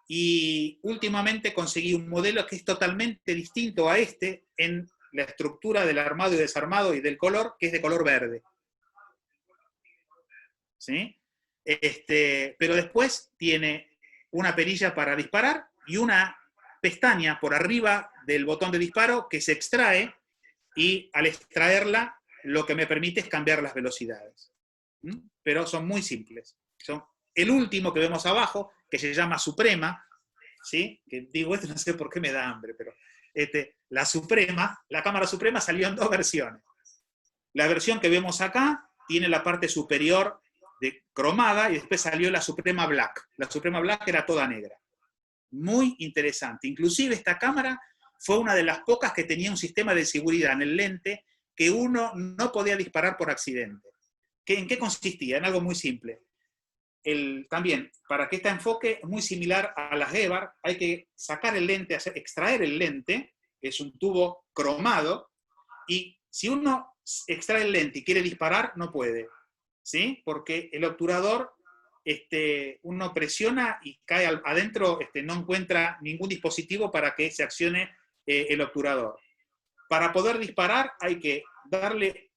y últimamente conseguí un modelo que es totalmente distinto a este en la estructura del armado y desarmado y del color, que es de color verde. ¿Sí? Pero después tiene una perilla para disparar y una pestaña por arriba del botón de disparo que se extrae, y al extraerla lo que me permite es cambiar las velocidades. Pero son muy simples. Son el último que vemos abajo, que se llama Suprema, ¿sí? Que digo, esto no sé por qué me da hambre, pero la cámara Suprema salió en 2 versiones. La versión que vemos acá tiene la parte superior cromada, y después salió la Suprema Black. La Suprema Black era toda negra. Muy interesante. Inclusive esta cámara fue una de las pocas que tenía un sistema de seguridad en el lente que uno no podía disparar por accidente. ¿En qué consistía? En algo muy simple. También, para que este enfoque es muy similar a las Gebar, hay que sacar el lente, extraer el lente, que es un tubo cromado, y si uno extrae el lente y quiere disparar, no puede, ¿sí? Porque el obturador, uno presiona y cae adentro, no encuentra ningún dispositivo para que se accione el obturador. Para poder disparar hay que darle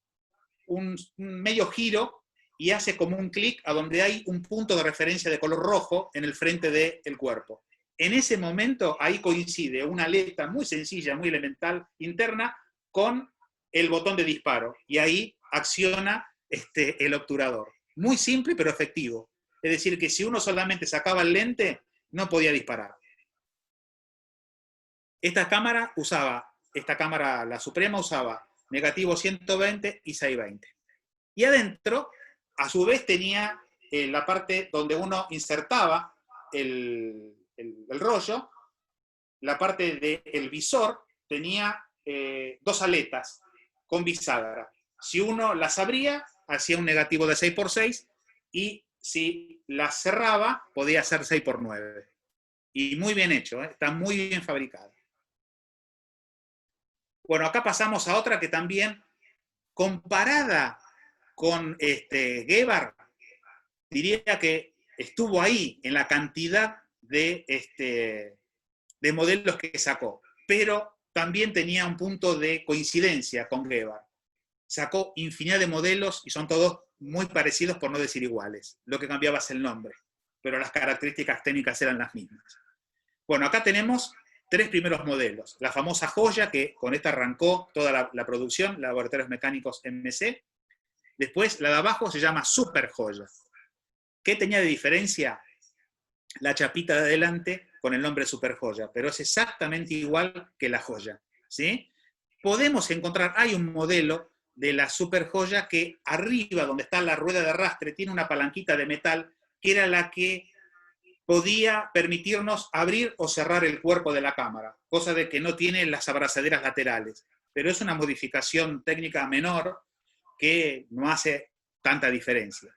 un medio giro, y hace como un clic a donde hay un punto de referencia de color rojo en el frente del cuerpo. En ese momento, ahí coincide una aleta muy sencilla, muy elemental, interna, con el botón de disparo, y ahí acciona el obturador. Muy simple, pero efectivo. Es decir, que si uno solamente sacaba el lente, no podía disparar. Esta cámara, la Suprema, usaba negativo 120 y 620. Y adentro, a su vez, tenía la parte donde uno insertaba el rollo, la parte del visor tenía dos aletas con bisagra. Si uno las abría, hacía un negativo de 6x6, y si las cerraba, podía hacer 6x9. Y muy bien hecho, está muy bien fabricado. Bueno, acá pasamos a otra que también, comparada con Gevar, diría que estuvo ahí en la cantidad de modelos que sacó, pero también tenía un punto de coincidencia con Gevar. Sacó infinidad de modelos y son todos muy parecidos, por no decir iguales. Lo que cambiaba es el nombre, pero las características técnicas eran las mismas. Bueno, acá tenemos 3 primeros modelos. La famosa joya, que con esta arrancó toda la producción, Laboratorios Mecánicos MC. Después, la de abajo se llama Super Joya. ¿Qué tenía de diferencia? La chapita de adelante con el nombre Super Joya, pero es exactamente igual que la joya, ¿sí? Podemos encontrar, hay un modelo de la Super Joya que arriba, donde está la rueda de arrastre, tiene una palanquita de metal, que era la que podía permitirnos abrir o cerrar el cuerpo de la cámara, cosa de que no tiene las abrazaderas laterales, pero es una modificación técnica menor que no hace tanta diferencia.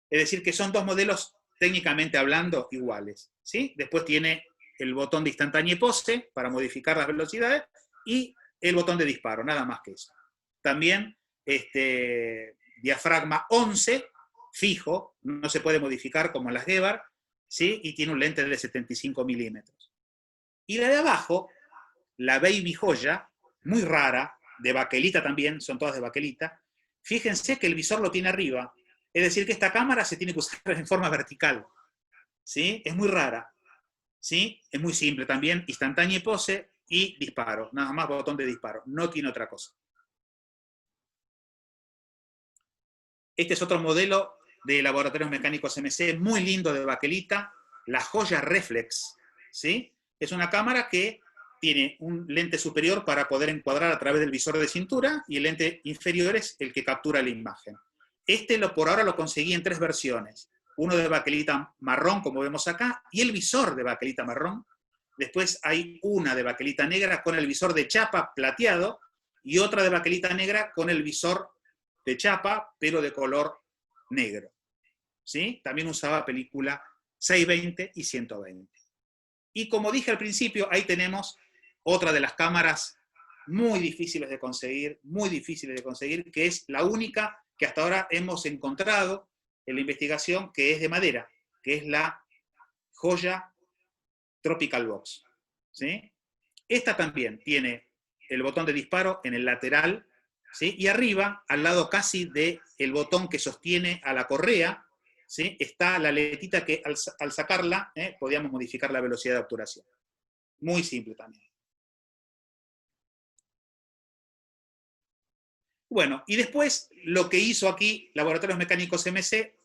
Es decir, que son dos modelos técnicamente hablando iguales, ¿sí? Después tiene el botón de instantánea y pose para modificar las velocidades y el botón de disparo, nada más que eso. También diafragma 11, fijo, no se puede modificar como en las Gevar, ¿sí? Y tiene un lente de 75 milímetros. Y la de abajo, la Baby Joya, muy rara, de baquelita también, son todas de baquelita. Fíjense que el visor lo tiene arriba, es decir, que esta cámara se tiene que usar en forma vertical, ¿sí? Es muy rara, ¿sí? Es muy simple también, instantánea y pose y disparo, nada más botón de disparo, no tiene otra cosa. Este es otro modelo de Laboratorios Mecánicos MC, muy lindo de baquelita, la Joya Reflex, ¿sí? Es una cámara que tiene un lente superior para poder encuadrar a través del visor de cintura y el lente inferior es el que captura la imagen. Por ahora lo conseguí en 3 versiones. Uno de baquelita marrón, como vemos acá, y el visor de baquelita marrón. Después hay una de baquelita negra con el visor de chapa plateado y otra de baquelita negra con el visor de chapa, pero de color negro, ¿sí? También usaba película 620 y 120. Y como dije al principio, ahí tenemos otra de las cámaras muy difíciles de conseguir, que es la única que hasta ahora hemos encontrado en la investigación, que es de madera, que es la Joya Tropical Box, ¿sí? Esta también tiene el botón de disparo en el lateral, ¿sí? Y arriba, al lado casi del botón que sostiene a la correa, ¿sí? Está la aletita que al sacarla podíamos modificar la velocidad de obturación. Muy simple también. Bueno, y después lo que hizo aquí Laboratorios Mecánicos MC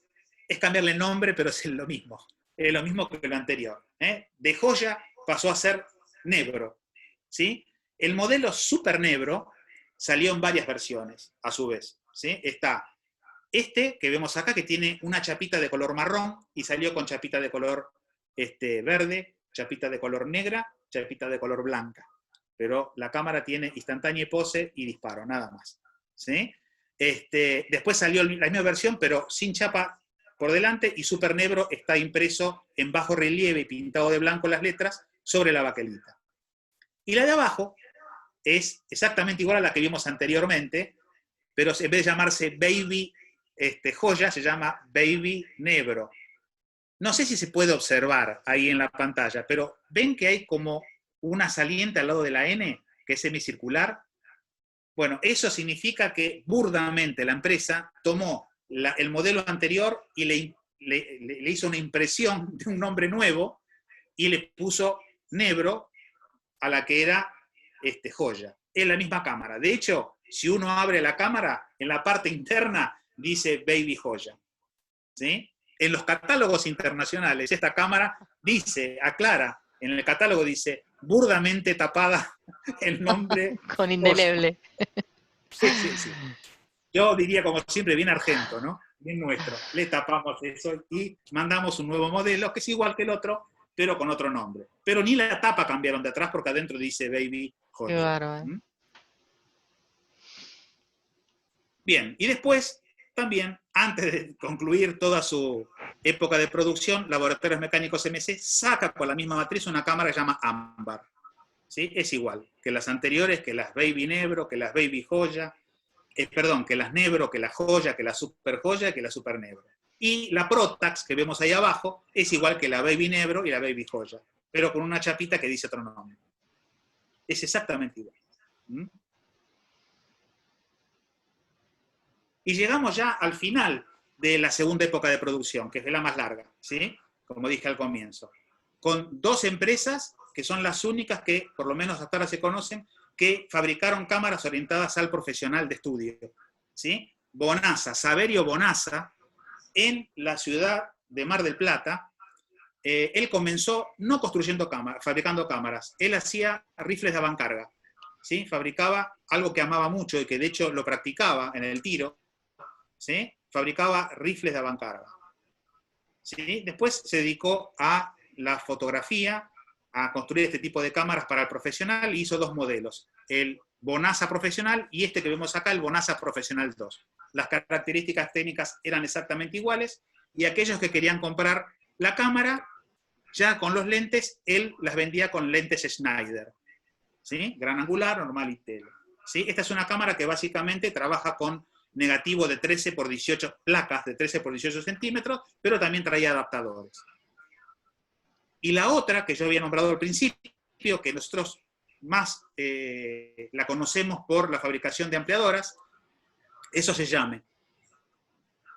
es cambiarle el nombre, pero es lo mismo. Es lo mismo que lo anterior. De Joya pasó a ser Nebro, ¿sí? El modelo Super Nebro salió en varias versiones, a su vez, ¿sí? Está que vemos acá, que tiene una chapita de color marrón, y salió con chapita de color verde, chapita de color negra, chapita de color blanca. Pero la cámara tiene instantánea pose y disparo, nada más, ¿sí? Después salió la misma versión, pero sin chapa por delante, y Super Nebro está impreso en bajo relieve y pintado de blanco las letras sobre la baquelita. Y la de abajo es exactamente igual a la que vimos anteriormente, pero en vez de llamarse Baby Joya, se llama Baby Nebro. No sé si se puede observar ahí en la pantalla, pero ven que hay como una saliente al lado de la N, que es semicircular. Bueno, eso significa que burdamente la empresa tomó el modelo anterior y le hizo una impresión de un nombre nuevo y le puso Nebro a la que era Joya. Es la misma cámara. De hecho, si uno abre la cámara, en la parte interna dice Baby Joya, ¿sí? En los catálogos internacionales, esta cámara aclara, en el catálogo dice, burdamente tapada el nombre con indeleble. Joya. Sí. Yo diría, como siempre, bien argento, ¿no? bien nuestro. Le tapamos eso y mandamos un nuevo modelo que es igual que el otro, pero con otro nombre. Pero ni la tapa cambiaron de atrás porque adentro dice Baby Qué Joya. bárbaro. ¿Mm? Bien, y después también, antes de concluir toda su época de producción, Laboratorios Mecánicos MC saca con la misma matriz una cámara que se llama Ámbar. ¿Sí? Es igual que las anteriores, que las Baby Nebro, que las Baby Joya, perdón, que las Nebro, que la Joya, que la Super Joya, que la Super Nebro. Y la Protax, que vemos ahí abajo, es igual que la Baby Nebro y la Baby Joya, pero con una chapita que dice otro nombre. Es exactamente igual. ¿Mm? Y llegamos ya al final de la segunda época de producción, que es la más larga, ¿sí? Como dije al comienzo, con dos empresas que son las únicas que, por lo menos hasta ahora se conocen, que fabricaron cámaras orientadas al profesional de estudio, ¿sí? Bonassa, Saverio Bonassa, en la ciudad de Mar del Plata. Él comenzó no construyendo cámaras, fabricando cámaras, él hacía rifles de avancarga, ¿sí? Fabricaba algo que amaba mucho y que de hecho lo practicaba en el tiro, ¿sí? Fabricaba rifles de avancarga. ¿Sí? Después se dedicó a la fotografía, a construir este tipo de cámaras para el profesional y hizo dos modelos, el Bonassa Profesional y este que vemos acá, el Bonassa Profesional 2. Las características técnicas eran exactamente iguales y aquellos que querían comprar la cámara, ya con los lentes, él las vendía con lentes Schneider, ¿sí? Gran angular, normal y tele. ¿Sí? Esta es una cámara que básicamente trabaja con negativo de 13 por 18 placas de 13 por 18 centímetros, pero también traía adaptadores. Y la otra, que yo había nombrado al principio, que nosotros más la conocemos por la fabricación de ampliadoras, eso se llama.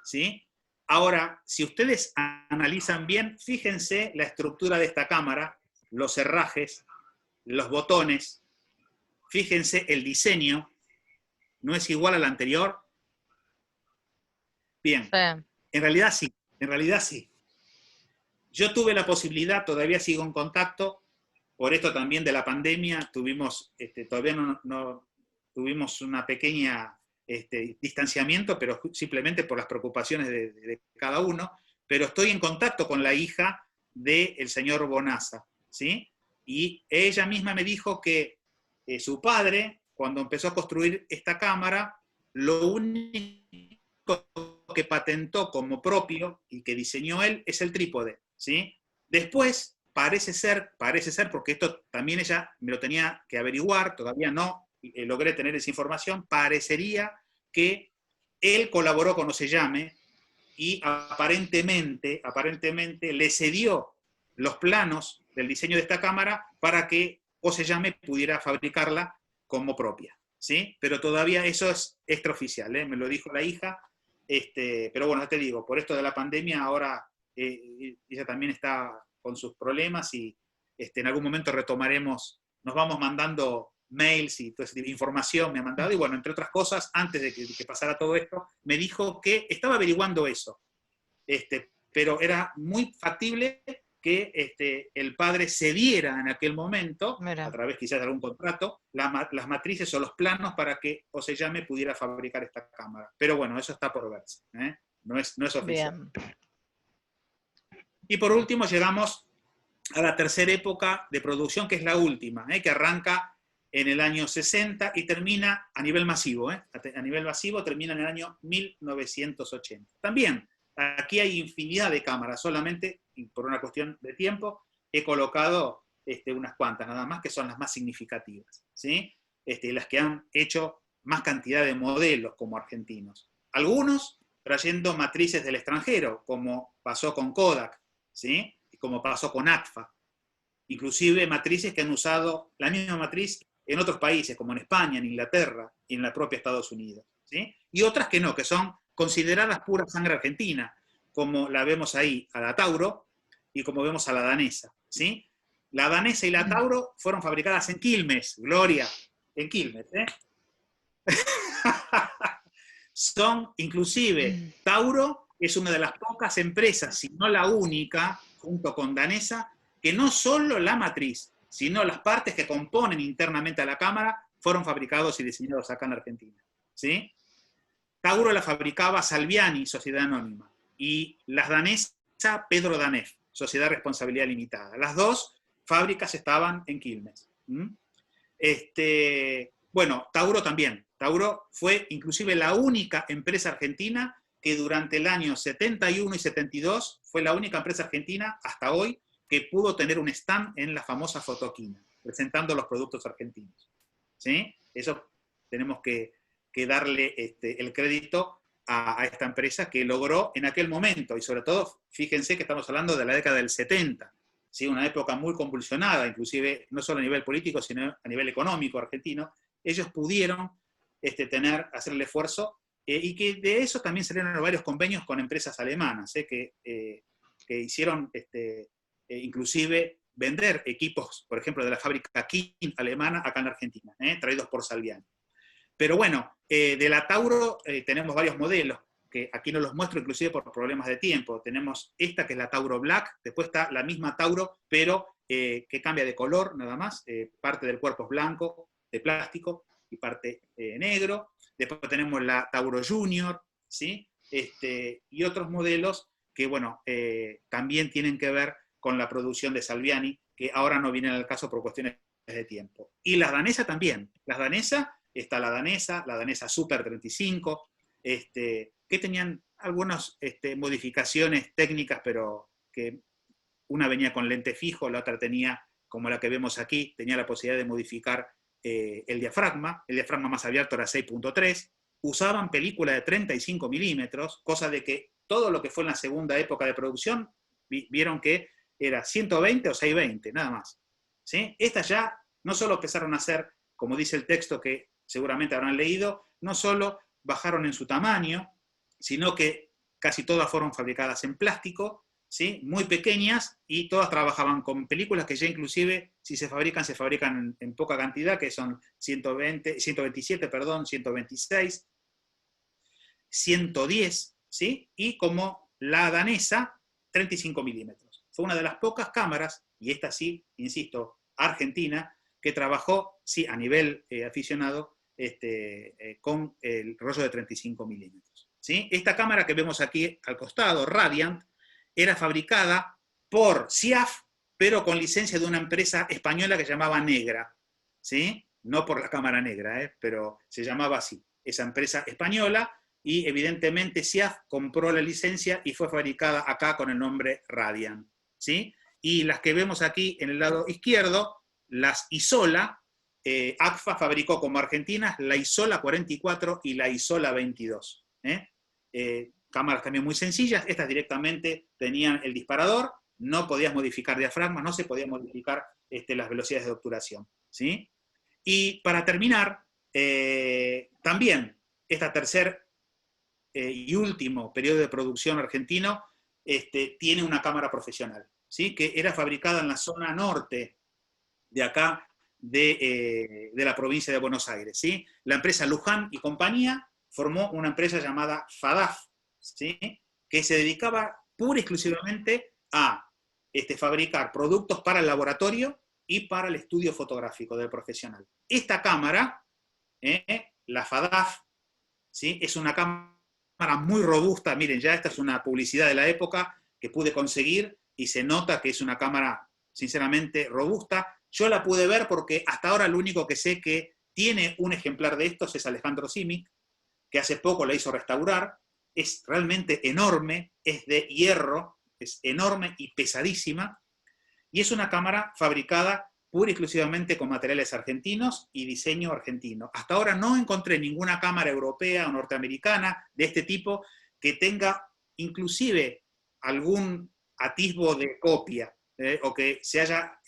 ¿Sí? Ahora, si ustedes analizan bien, fíjense la estructura de esta cámara, los herrajes, los botones, fíjense el diseño, ¿no es igual al anterior? Bien, Sí. en realidad sí, en realidad sí. Yo tuve la posibilidad, todavía sigo en contacto, por esto también de la pandemia, tuvimos, todavía no tuvimos una pequeña distanciamiento, pero simplemente por las preocupaciones de cada uno, pero estoy en contacto con la hija del señor Bonassa, ¿sí? Y ella misma me dijo que su padre, cuando empezó a construir esta cámara, lo único que patentó como propio y que diseñó él es el trípode, ¿sí? Después, parece ser, porque esto también ella me lo tenía que averiguar, todavía no logré tener esa información, parecería que él colaboró con Osellame y aparentemente le cedió los planos del diseño de esta cámara para que Osellame pudiera fabricarla como propia, ¿sí? Pero todavía eso es extraoficial, ¿eh? Me lo dijo la hija, pero bueno, ya te digo, por esto de la pandemia ahora ella también está con sus problemas y en algún momento retomaremos, nos vamos mandando mails y toda esa información me ha mandado, y bueno, entre otras cosas, antes de que pasara todo esto, me dijo que estaba averiguando eso, pero era muy factible que el padre cediera en aquel momento, Mira. a través quizás de algún contrato, las matrices o los planos para que Osellame pudiera fabricar esta cámara. Pero bueno, eso está por verse, ¿eh? No es oficial. Bien. Y por último llegamos a la tercera época de producción, que es la última, que arranca en el año 60 y termina a nivel masivo. A nivel masivo termina en el año 1980. También, aquí hay infinidad de cámaras, solamente, y por una cuestión de tiempo, he colocado unas cuantas nada más, que son las más significativas, ¿sí? Las que han hecho más cantidad de modelos como argentinos. Algunos trayendo matrices del extranjero, como pasó con Kodak, ¿sí? Y como pasó con ACFA. Inclusive matrices que han usado la misma matriz en otros países, como en España, en Inglaterra y en la propia Estados Unidos, ¿sí? Y otras que no, que son consideradas pura sangre argentina, como la vemos ahí a la Tauro y como vemos a la danesa, ¿sí? La danesa y la Tauro fueron fabricadas en Quilmes, Gloria, en Quilmes, ¿eh? Son, inclusive, Tauro es una de las pocas empresas, si no la única, junto con Danesa, que no solo la matriz, sino las partes que componen internamente a la cámara fueron fabricados y diseñados acá en Argentina, ¿sí? Tauro la fabricaba Salviani, Sociedad Anónima, y las danesa Pedro Danef, Sociedad Responsabilidad Limitada. Las dos fábricas estaban en Quilmes. Bueno, Tauro también. Tauro fue inclusive la única empresa argentina que durante el año 71 y 72 fue la única empresa argentina hasta hoy que pudo tener un stand en la famosa Fotoquina, presentando los productos argentinos. ¿Sí? Eso tenemos que darle el crédito a esta empresa que logró en aquel momento, y sobre todo, fíjense que estamos hablando de la década del 70, ¿sí? Una época muy convulsionada, inclusive no solo a nivel político, sino a nivel económico argentino. Ellos pudieron hacer el esfuerzo, y que de eso también salieron varios convenios con empresas alemanas, que hicieron inclusive vender equipos, por ejemplo, de la fábrica King alemana acá en Argentina, traídos por Salviani. Pero bueno, de la Tauro tenemos varios modelos, que aquí no los muestro inclusive por problemas de tiempo. Tenemos esta que es la Tauro Black, después está la misma Tauro, pero que cambia de color nada más, parte del cuerpo es blanco, de plástico, y parte negro. Después tenemos la Tauro Junior, ¿sí? Y otros modelos que, bueno, también tienen que ver con la producción de Salviani, que ahora no vienen al caso por cuestiones de tiempo. Y las danesas también. Las danesas, está la danesa Super 35, que tenían algunas modificaciones técnicas, pero que una venía con lente fijo, la otra tenía, como la que vemos aquí, tenía la posibilidad de modificar el diafragma más abierto era 6.3, usaban película de 35 milímetros, cosa de que todo lo que fue en la segunda época de producción, vieron que era 120 o 620, nada más. ¿Sí? Estas ya no solo empezaron a ser, como dice el texto que seguramente habrán leído, no solo bajaron en su tamaño, sino que casi todas fueron fabricadas en plástico, ¿sí? Muy pequeñas, y todas trabajaban con películas que ya inclusive, si se fabrican en poca cantidad, que son 127, 126, 110, ¿sí? Y como la danesa, 35 milímetros. Fue una de las pocas cámaras, y esta sí, insisto, argentina, que trabajó, sí, a nivel aficionado, con el rollo de 35 milímetros. ¿Sí? Esta cámara que vemos aquí al costado, Radiant, era fabricada por SIAF, pero con licencia de una empresa española que se llamaba Negra. ¿Sí? No por la cámara negra, pero se llamaba así. Esa empresa española, y evidentemente SIAF compró la licencia y fue fabricada acá con el nombre Radiant. ¿Sí? Y las que vemos aquí en el lado izquierdo, las Isola, ACFA fabricó como argentinas la Isola 44 y la Isola 22. Cámaras también muy sencillas, estas directamente tenían el disparador, no podías modificar diafragmas, no se podían modificar las velocidades de obturación. ¿Sí? Y para terminar, también este tercer y último periodo de producción argentino tiene una cámara profesional, ¿sí? Que era fabricada en la zona norte de acá, de la provincia de Buenos Aires. ¿Sí? La empresa Luján y compañía formó una empresa llamada FADAF, ¿sí? Que se dedicaba pura y exclusivamente a fabricar productos para el laboratorio y para el estudio fotográfico del profesional. Esta cámara, la FADAF, ¿sí? Es una cámara muy robusta. Miren, ya esta es una publicidad de la época que pude conseguir, y se nota que es una cámara sinceramente robusta. Yo la pude ver porque hasta ahora lo único que sé que tiene un ejemplar de estos es Alejandro Simic, que hace poco la hizo restaurar. Es realmente enorme, es de hierro, es enorme y pesadísima, y es una cámara fabricada pura y exclusivamente con materiales argentinos y diseño argentino. Hasta ahora no encontré ninguna cámara europea o norteamericana de este tipo que tenga inclusive algún atisbo de copia, o que se haya,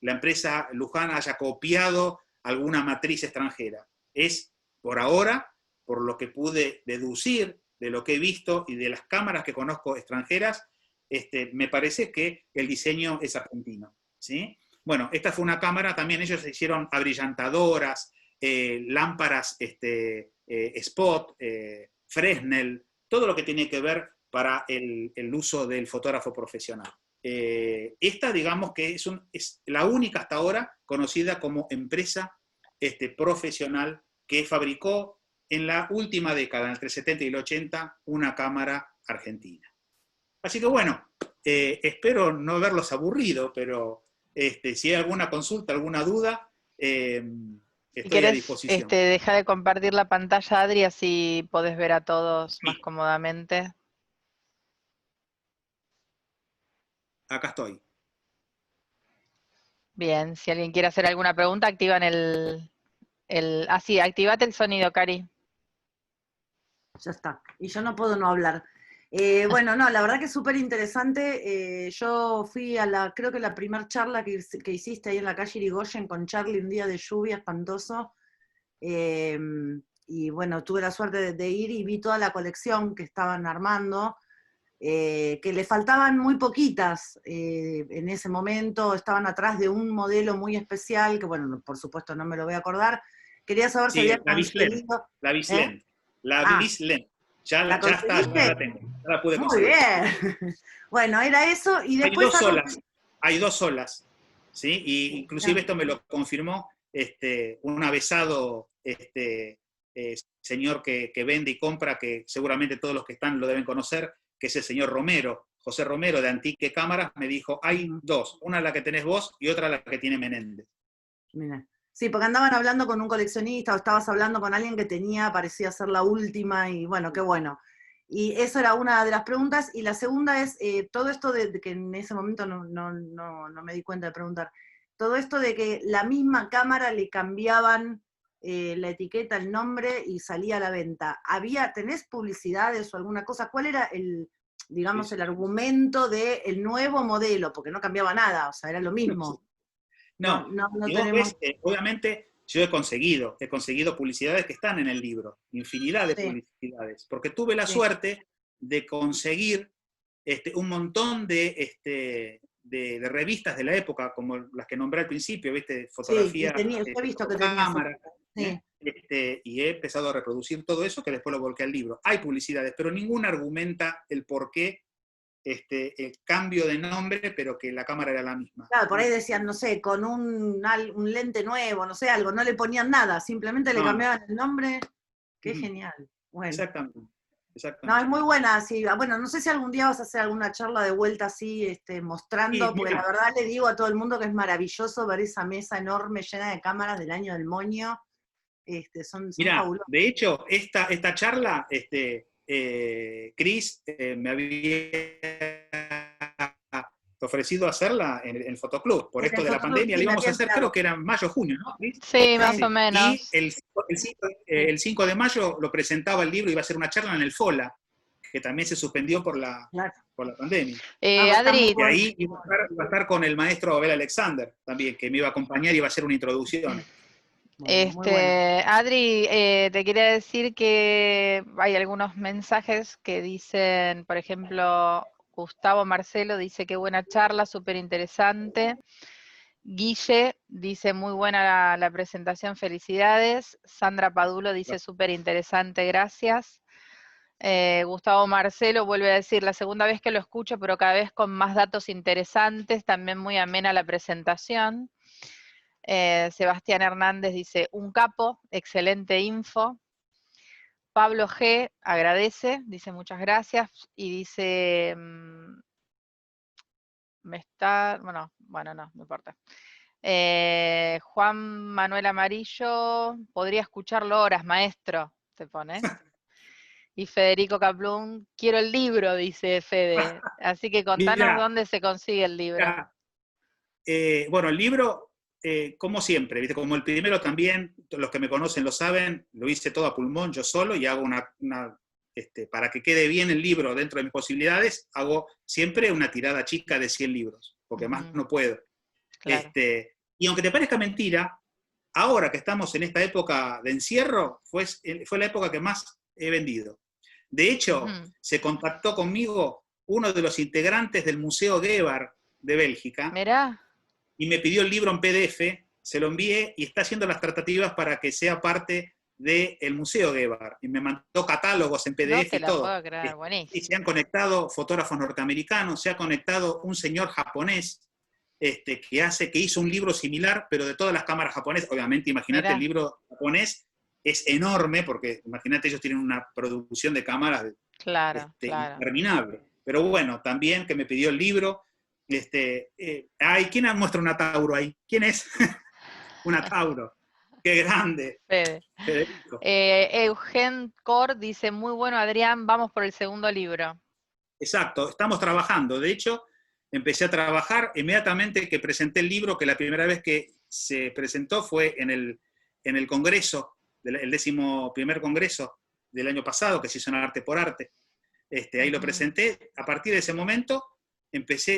la empresa Luján haya copiado alguna matriz extranjera. Es, por ahora, por lo que pude deducir de lo que he visto y de las cámaras que conozco extranjeras, me parece que el diseño es argentino. ¿Sí? Bueno, esta fue una cámara, también ellos hicieron abrillantadoras, lámparas spot, Fresnel, todo lo que tiene que ver para el uso del fotógrafo profesional. Esta, digamos que es la única hasta ahora conocida como empresa profesional que fabricó en la última década, entre el 70 y el 80, una cámara argentina. Así que bueno, espero no haberlos aburrido, pero si hay alguna consulta, alguna duda, Si estoy a querés, disposición. deja de compartir la pantalla, Adri, así podés ver a todos Sí. más cómodamente. Acá estoy. Bien, si alguien quiere hacer alguna pregunta, activan sí, activate el sonido, Cari. Ya está. Y yo no puedo no hablar. Bueno, no, la verdad que es súper interesante. Yo fui creo que la primera charla que hiciste ahí en la calle Irigoyen con Charlie, un día de lluvia espantoso. Y bueno, tuve la suerte de ir y vi toda la colección que estaban armando, que le faltaban muy poquitas en ese momento, estaban atrás de un modelo muy especial, que bueno, por supuesto no me lo voy a acordar. Quería saber si Sí, había conseguido... la Bislent. La Ah, Bislent. Ya ¿la está, ya conseguiste? la tengo. Ya la pude Muy conseguir. bien. Bueno, era eso, y Hay después... hay dos solas, ¿sí? Y inclusive esto me lo confirmó un avesado señor que vende y compra, que seguramente todos los que están lo deben conocer, que es el señor Romero, José Romero de Antique Cámaras, me dijo, hay dos, una la que tenés vos y otra la que tiene Menéndez. Mira. Sí, porque andaban hablando con un coleccionista o estabas hablando con alguien que parecía ser la última, y bueno, qué bueno. Y eso era una de las preguntas. Y la segunda es, todo esto de que en ese momento no me di cuenta de preguntar, todo esto de que la misma cámara le cambiaban la etiqueta, el nombre y salía a la venta. ¿Tenés publicidades o alguna cosa? ¿Cuál era digamos, el argumento del nuevo modelo? Porque no cambiaba nada, o sea, era lo mismo. No, y vos tenemos... ves, obviamente yo he conseguido publicidades que están en el libro, infinidad de publicidades, porque tuve la suerte de conseguir un montón de revistas de la época, como las que nombré al principio, ¿viste? Fotografía, he visto que cámara, sí. Y he empezado a reproducir todo eso, que después lo volqué al libro. Hay publicidades, pero ninguna argumenta el por qué el cambio de nombre, pero que la cámara era la misma. Claro, por ahí decían, no sé, con un lente nuevo, no sé, algo, no le ponían nada, simplemente le cambiaban el nombre. Qué genial. Bueno. Exactamente. No, es muy buena, sí. Bueno, no sé si algún día vas a hacer alguna charla de vuelta así, mostrando, Sí, porque la verdad le digo a todo el mundo que es maravilloso ver esa mesa enorme llena de cámaras del año del moño. Son fabulosas. De hecho, esta charla, Cris me había ofrecido hacerla en el Fotoclub. Por esto de la pandemia, la íbamos a hacer, creo que era mayo, junio, ¿no, Cris? Sí, más o menos. Y el 5 de mayo lo presentaba el libro, iba a ser una charla en el FOLA, que también se suspendió por la pandemia. Adri. Y ahí iba a estar con el maestro Abel Alexander también, que me iba a acompañar y iba a hacer una introducción. Adri, te quería decir que hay algunos mensajes que dicen, por ejemplo, Gustavo Marcelo dice qué buena charla, súper interesante. Guille dice muy buena la presentación, felicidades. Sandra Padulo dice súper interesante, gracias. Gustavo Marcelo vuelve a decir, la segunda vez que lo escucho, pero cada vez con más datos interesantes, también muy amena la presentación. Sebastián Hernández dice, un capo, excelente info. Pablo G. agradece, dice muchas gracias, y dice, no importa. Juan Manuel Amarillo, podría escucharlo horas, maestro, se pone. Y Federico Caplún, quiero el libro, dice Fede. Así que contanos dónde se consigue el libro. Bueno, el libro, como siempre, ¿viste? Como el primero también, los que me conocen lo saben, lo hice todo a pulmón, yo solo, y hago para que quede bien el libro dentro de mis posibilidades, hago siempre una tirada chica de 100 libros, porque más no puedo. Claro. Y aunque te parezca mentira, ahora que estamos en esta época de encierro, fue la época que más he vendido. De hecho, se contactó conmigo uno de los integrantes del Museo Gebhard de Bélgica. Mirá. Y me pidió el libro en PDF, se lo envié y está haciendo las tratativas para que sea parte del Museo Gebhard. Y me mandó catálogos en PDF y todo. Puedo creer, buenísimo. Y se han conectado fotógrafos norteamericanos, se ha conectado un señor japonés que hizo un libro similar, pero de todas las cámaras japonesas. Obviamente, imagínate el libro japonés es enorme, porque imagínate, ellos tienen una producción de cámaras Claro, claro. interminable. Pero bueno, también que me pidió el libro, ¿quién muestra un Atauro ahí? ¿Quién es? Un Atauro. ¡Qué grande! Fede. Federico. Eugen Cor dice, muy bueno, Adrián, vamos por el segundo libro. Exacto, estamos trabajando. De hecho, empecé a trabajar inmediatamente que presenté el libro, que la primera vez que se presentó fue en el Congreso, el 11º Congreso del año pasado, que se hizo en Arte por Arte. Ahí lo presenté. A partir de ese momento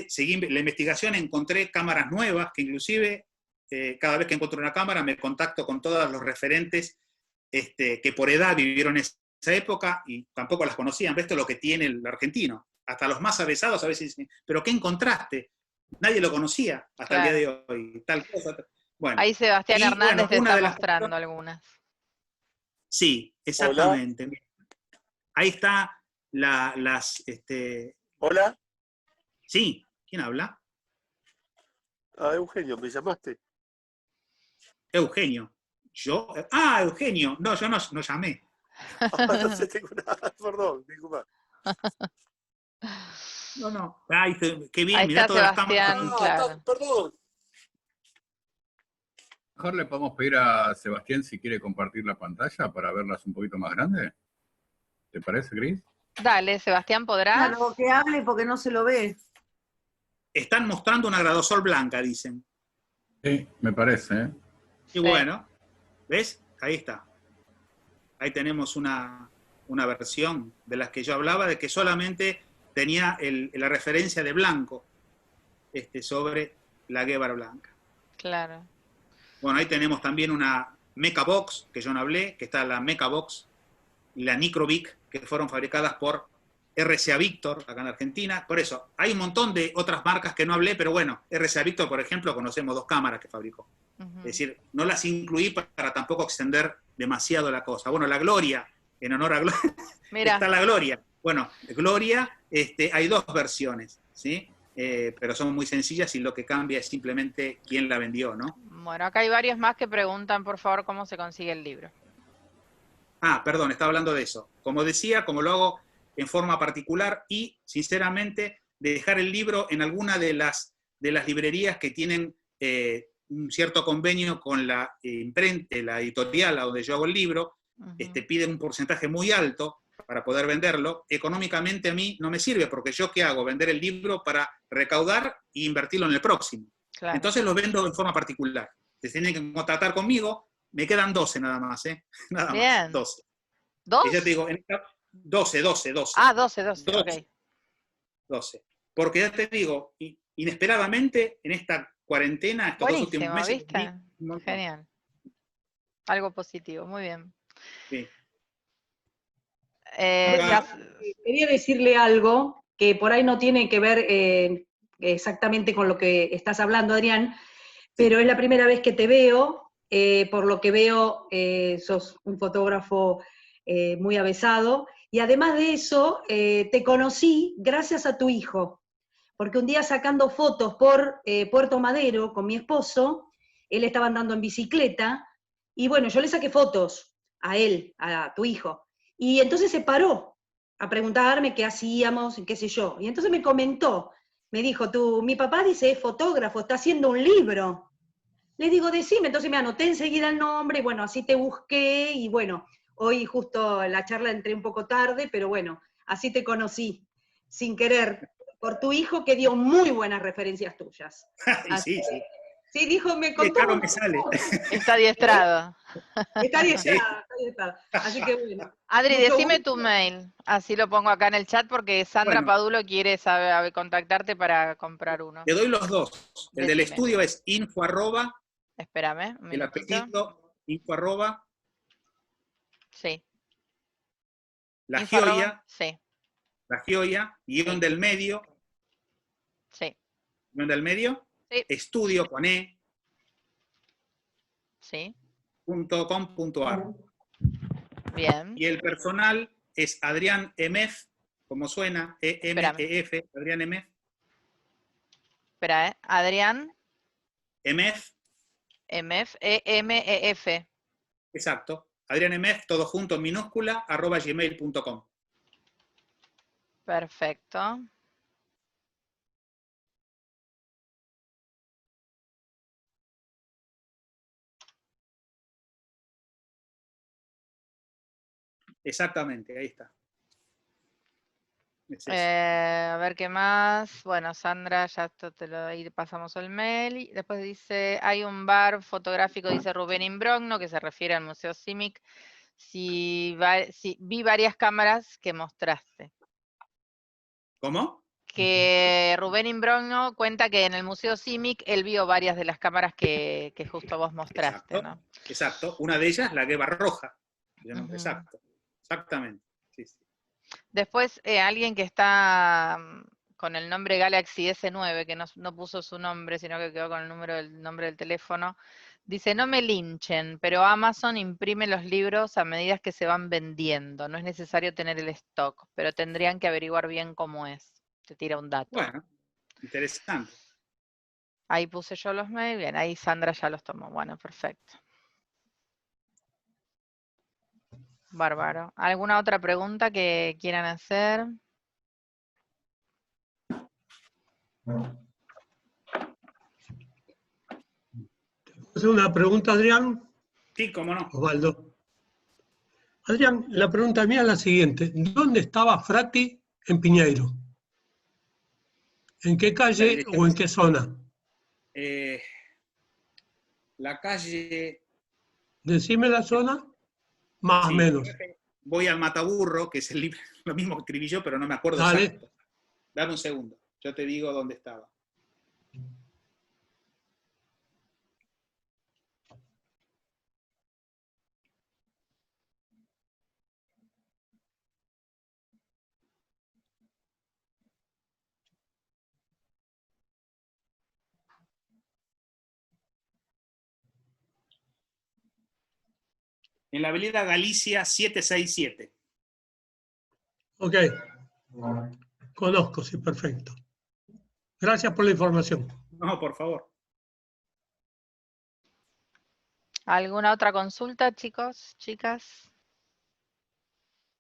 seguí la investigación, encontré cámaras nuevas, que inclusive cada vez que encuentro una cámara me contacto con todos los referentes que por edad vivieron esa época y tampoco las conocían. Esto es lo que tiene el argentino. Hasta los más avesados a veces dicen, ¿pero qué encontraste? Nadie lo conocía hasta el día de hoy. Tal cosa. Bueno, ahí Sebastián Hernández te está mostrando cosas, algunas. Sí, exactamente. Hola. Ahí está Hola. Sí, ¿quién habla? Eugenio, ¿me llamaste? Eugenio. ¿Yo? Eugenio. No, yo no llamé. No sé, tengo nada. Perdón, disculpa. No. Ay, qué bien, Ahí mirá está todas las Sebastián, cámaras. claro. Perdón. Mejor le podemos pedir a Sebastián si quiere compartir la pantalla para verlas un poquito más grande. ¿Te parece, Cris? Dale, Sebastián, ¿podrás? Claro, que hable porque no se lo ve. Están mostrando una gradosol blanca, dicen. Sí, me parece. Y bueno, ¿ves? Ahí está. Ahí tenemos una versión de las que yo hablaba, de que solamente tenía la referencia de blanco sobre la Guevara blanca. Claro. Bueno, ahí tenemos también una Mecha Box, que yo no hablé, que está la Mecha Box y la Microvic, que fueron fabricadas por RCA Victor, acá en Argentina. Por eso, hay un montón de otras marcas que no hablé, pero bueno, RCA Victor, por ejemplo, conocemos 2 cámaras que fabricó. Es decir, no las incluí para tampoco extender demasiado la cosa. Bueno, la Gloria, en honor a Gloria, está la Gloria. Bueno, Gloria, hay 2 versiones, ¿sí? Pero son muy sencillas y lo que cambia es simplemente quién la vendió, ¿no? Bueno, acá hay varios más que preguntan, por favor, cómo se consigue el libro. Perdón, estaba hablando de eso. Como decía, como lo hago en forma particular y, sinceramente, de dejar el libro en alguna de las librerías que tienen un cierto convenio con la imprenta, la editorial a donde yo hago el libro, piden un porcentaje muy alto para poder venderlo. Económicamente a mí no me sirve, porque yo ¿qué hago? Vender el libro para recaudar e invertirlo en el próximo. Claro. Entonces lo vendo en forma particular. Se tienen que contratar conmigo, me quedan 12 nada más, Nada Bien. más, 12. ¿2? Y ya te digo, 12. 12, ok. 12. Porque ya te digo, inesperadamente en esta cuarentena, estos buenísimo, 2 últimos meses... ¿viste? Genial. Algo positivo, muy bien. Sí. Quería decirle algo que por ahí no tiene que ver exactamente con lo que estás hablando, Adrián, pero es la primera vez que te veo, por lo que veo sos un fotógrafo muy avesado, y además de eso te conocí gracias a tu hijo, porque un día sacando fotos por Puerto Madero con mi esposo, él estaba andando en bicicleta, y bueno, yo le saqué fotos a él, a tu hijo, y entonces se paró a preguntarme qué hacíamos, qué sé yo, y entonces me comentó, me dijo, mi papá dice, es fotógrafo, está haciendo un libro. Le digo, decime, entonces me anoté enseguida el nombre, y bueno, así te busqué, y bueno, hoy justo en la charla entré un poco tarde, pero bueno, así te conocí, sin querer, por tu hijo que dio muy buenas referencias tuyas. Sí. Sí, dijo, me contó. Claro, me sale. Está adiestrado. Está adiestrado. Así que bueno. Adri, decime tu mail, así lo pongo acá en el chat porque Sandra Padulo quiere contactarte para comprar uno. Te doy los 2. El del estudio es info @ espérame, un el apellido, info @ sí. La info Gioia, sí. La Gioia, guión del medio. Sí. Guión del medio. Sí. Estudio con E. Sí. .com.ar. Bien. Y el personal es Adrián Emef, como suena, E-M-E-F, Adrián Emef. Espera, Adrián. Emef. Emef, E-M-E-F. Exacto. adrianmf, todo junto en minúscula, @gmail.com. Perfecto. Exactamente, ahí está. Es eso. A ver qué más. Bueno, Sandra, ya esto ahí pasamos el mail. Y después dice, hay un bar fotográfico, dice Rubén Imbrogno, que se refiere al Museo CIMIC. Si vi varias cámaras que mostraste. ¿Cómo? Que Rubén Imbrogno cuenta que en el Museo CIMIC él vio varias de las cámaras que justo vos mostraste, Exacto, ¿no? exacto. Una de ellas, la Gueva Roja. Ujú. Exacto, exactamente. Sí, sí. Después, alguien que está con el nombre Galaxy S9, que no puso su nombre, sino que quedó con el nombre del teléfono, dice, no me linchen, pero Amazon imprime los libros a medida que se van vendiendo. No es necesario tener el stock, pero tendrían que averiguar bien cómo es. Te tira un dato. Bueno, interesante. Ahí puse yo los mails, bien, ahí Sandra ya los tomó. Bueno, perfecto. Bárbaro. ¿Alguna otra pregunta que quieran hacer? ¿Hacer una pregunta, Adrián? Sí, cómo no. Osvaldo. Adrián, la pregunta mía es la siguiente. ¿Dónde estaba Frati en Piñeiro? ¿En qué calle o en qué zona? La calle... Decime la zona, más o Sí, menos. voy al Mataburro, que es el libro, lo mismo que escribí yo, pero no me acuerdo Dale. exacto. Dame un segundo, yo te digo dónde estaba. En la avenida Galicia 767. Ok. Conozco, sí, perfecto. Gracias por la información. No, por favor. ¿Alguna otra consulta, chicos, chicas?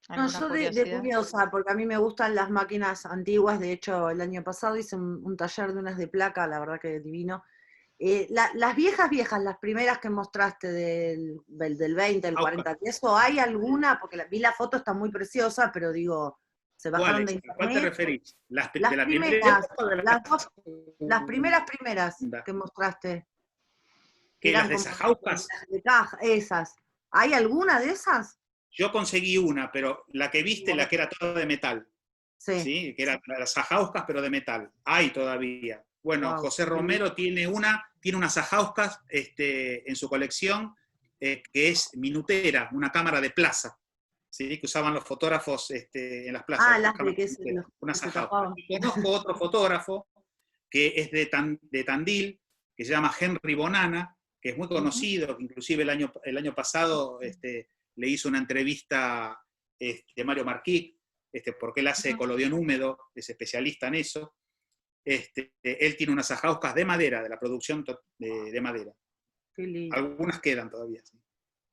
No, ¿Alguna yo de curiosidad? curiosa, porque a mí me gustan las máquinas antiguas. De hecho, el año pasado hice un taller de unas de placa, la verdad que divino. Las viejas, las primeras que mostraste del 20, del 40, ¿eso hay alguna? Porque vi la foto, está muy preciosa, pero digo, ¿se bajaron de ¿Cuáles? ¿A cuál te internet? referís? Las ¿De la primera primeras, época o de las primeras segunda? que mostraste, que ¿Qué, las eran de como Sajaucas? las de caja, esas. ¿Hay alguna de esas? Yo conseguí una, pero la que viste, la que era toda de metal. Sí. ¿Sí? Que eran las Sajauskas, pero de metal. Hay todavía. Bueno, Wow. José Romero tiene unas Sajauskas en su colección, que es minutera, una cámara de plaza, ¿sí? Que usaban los fotógrafos en las plazas. Ah, las de que Una que se Sajauska. tapaban. Y conozco otro fotógrafo que es de Tandil, que se llama Henry Bonana, que es muy conocido, que inclusive el año pasado le hizo una entrevista Mario Marquí, porque él hace colodión húmedo, es especialista en eso. Él tiene unas ajauscas de madera, de la producción de madera. Qué lindo. Algunas quedan todavía. Sí,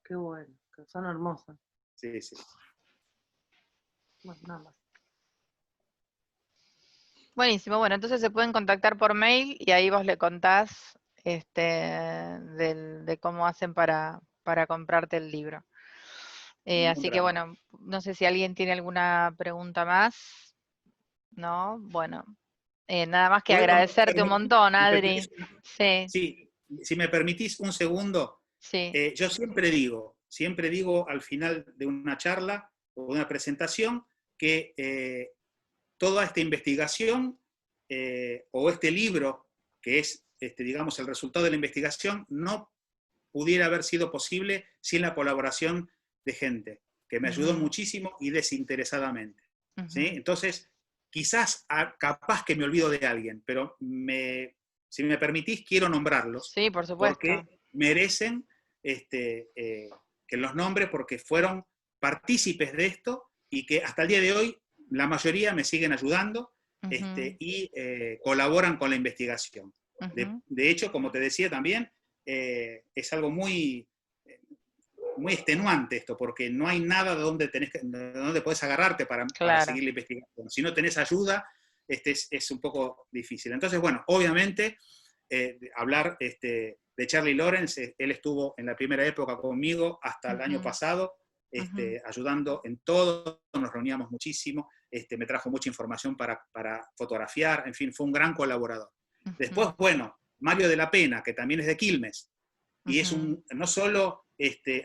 Qué bueno, que son hermosas. sí. Sí. Bueno, nada más. Buenísimo, bueno, entonces se pueden contactar por mail y ahí vos le contás de cómo hacen para comprarte el libro. Así que bueno, no sé si alguien tiene alguna pregunta más. ¿No? Bueno, nada más que agradecerte un montón, Adri. Sí, Sí, si me permitís un segundo, sí. yo siempre digo al final de una charla o de una presentación que toda esta investigación o este libro, que es, digamos, el resultado de la investigación, no pudiera haber sido posible sin la colaboración de gente que me ayudó muchísimo y desinteresadamente. ¿Sí? Entonces, quizás capaz que me olvido de alguien, pero si me permitís, quiero nombrarlos. Sí, por supuesto. Porque merecen que los nombre, porque fueron partícipes de esto y que hasta el día de hoy la mayoría me siguen ayudando y colaboran con la investigación. De hecho, como te decía también, es algo muy muy extenuante esto, porque no hay nada de donde podés agarrarte para seguir la investigación. Si no tenés ayuda, es un poco difícil. Entonces, bueno, obviamente, hablar de Charlie Lawrence, él estuvo en la primera época conmigo hasta el año pasado, ayudando en todo, nos reuníamos muchísimo, me trajo mucha información para fotografiar, en fin, fue un gran colaborador. Después, bueno, Mario de la Pena, que también es de Quilmes, y no solo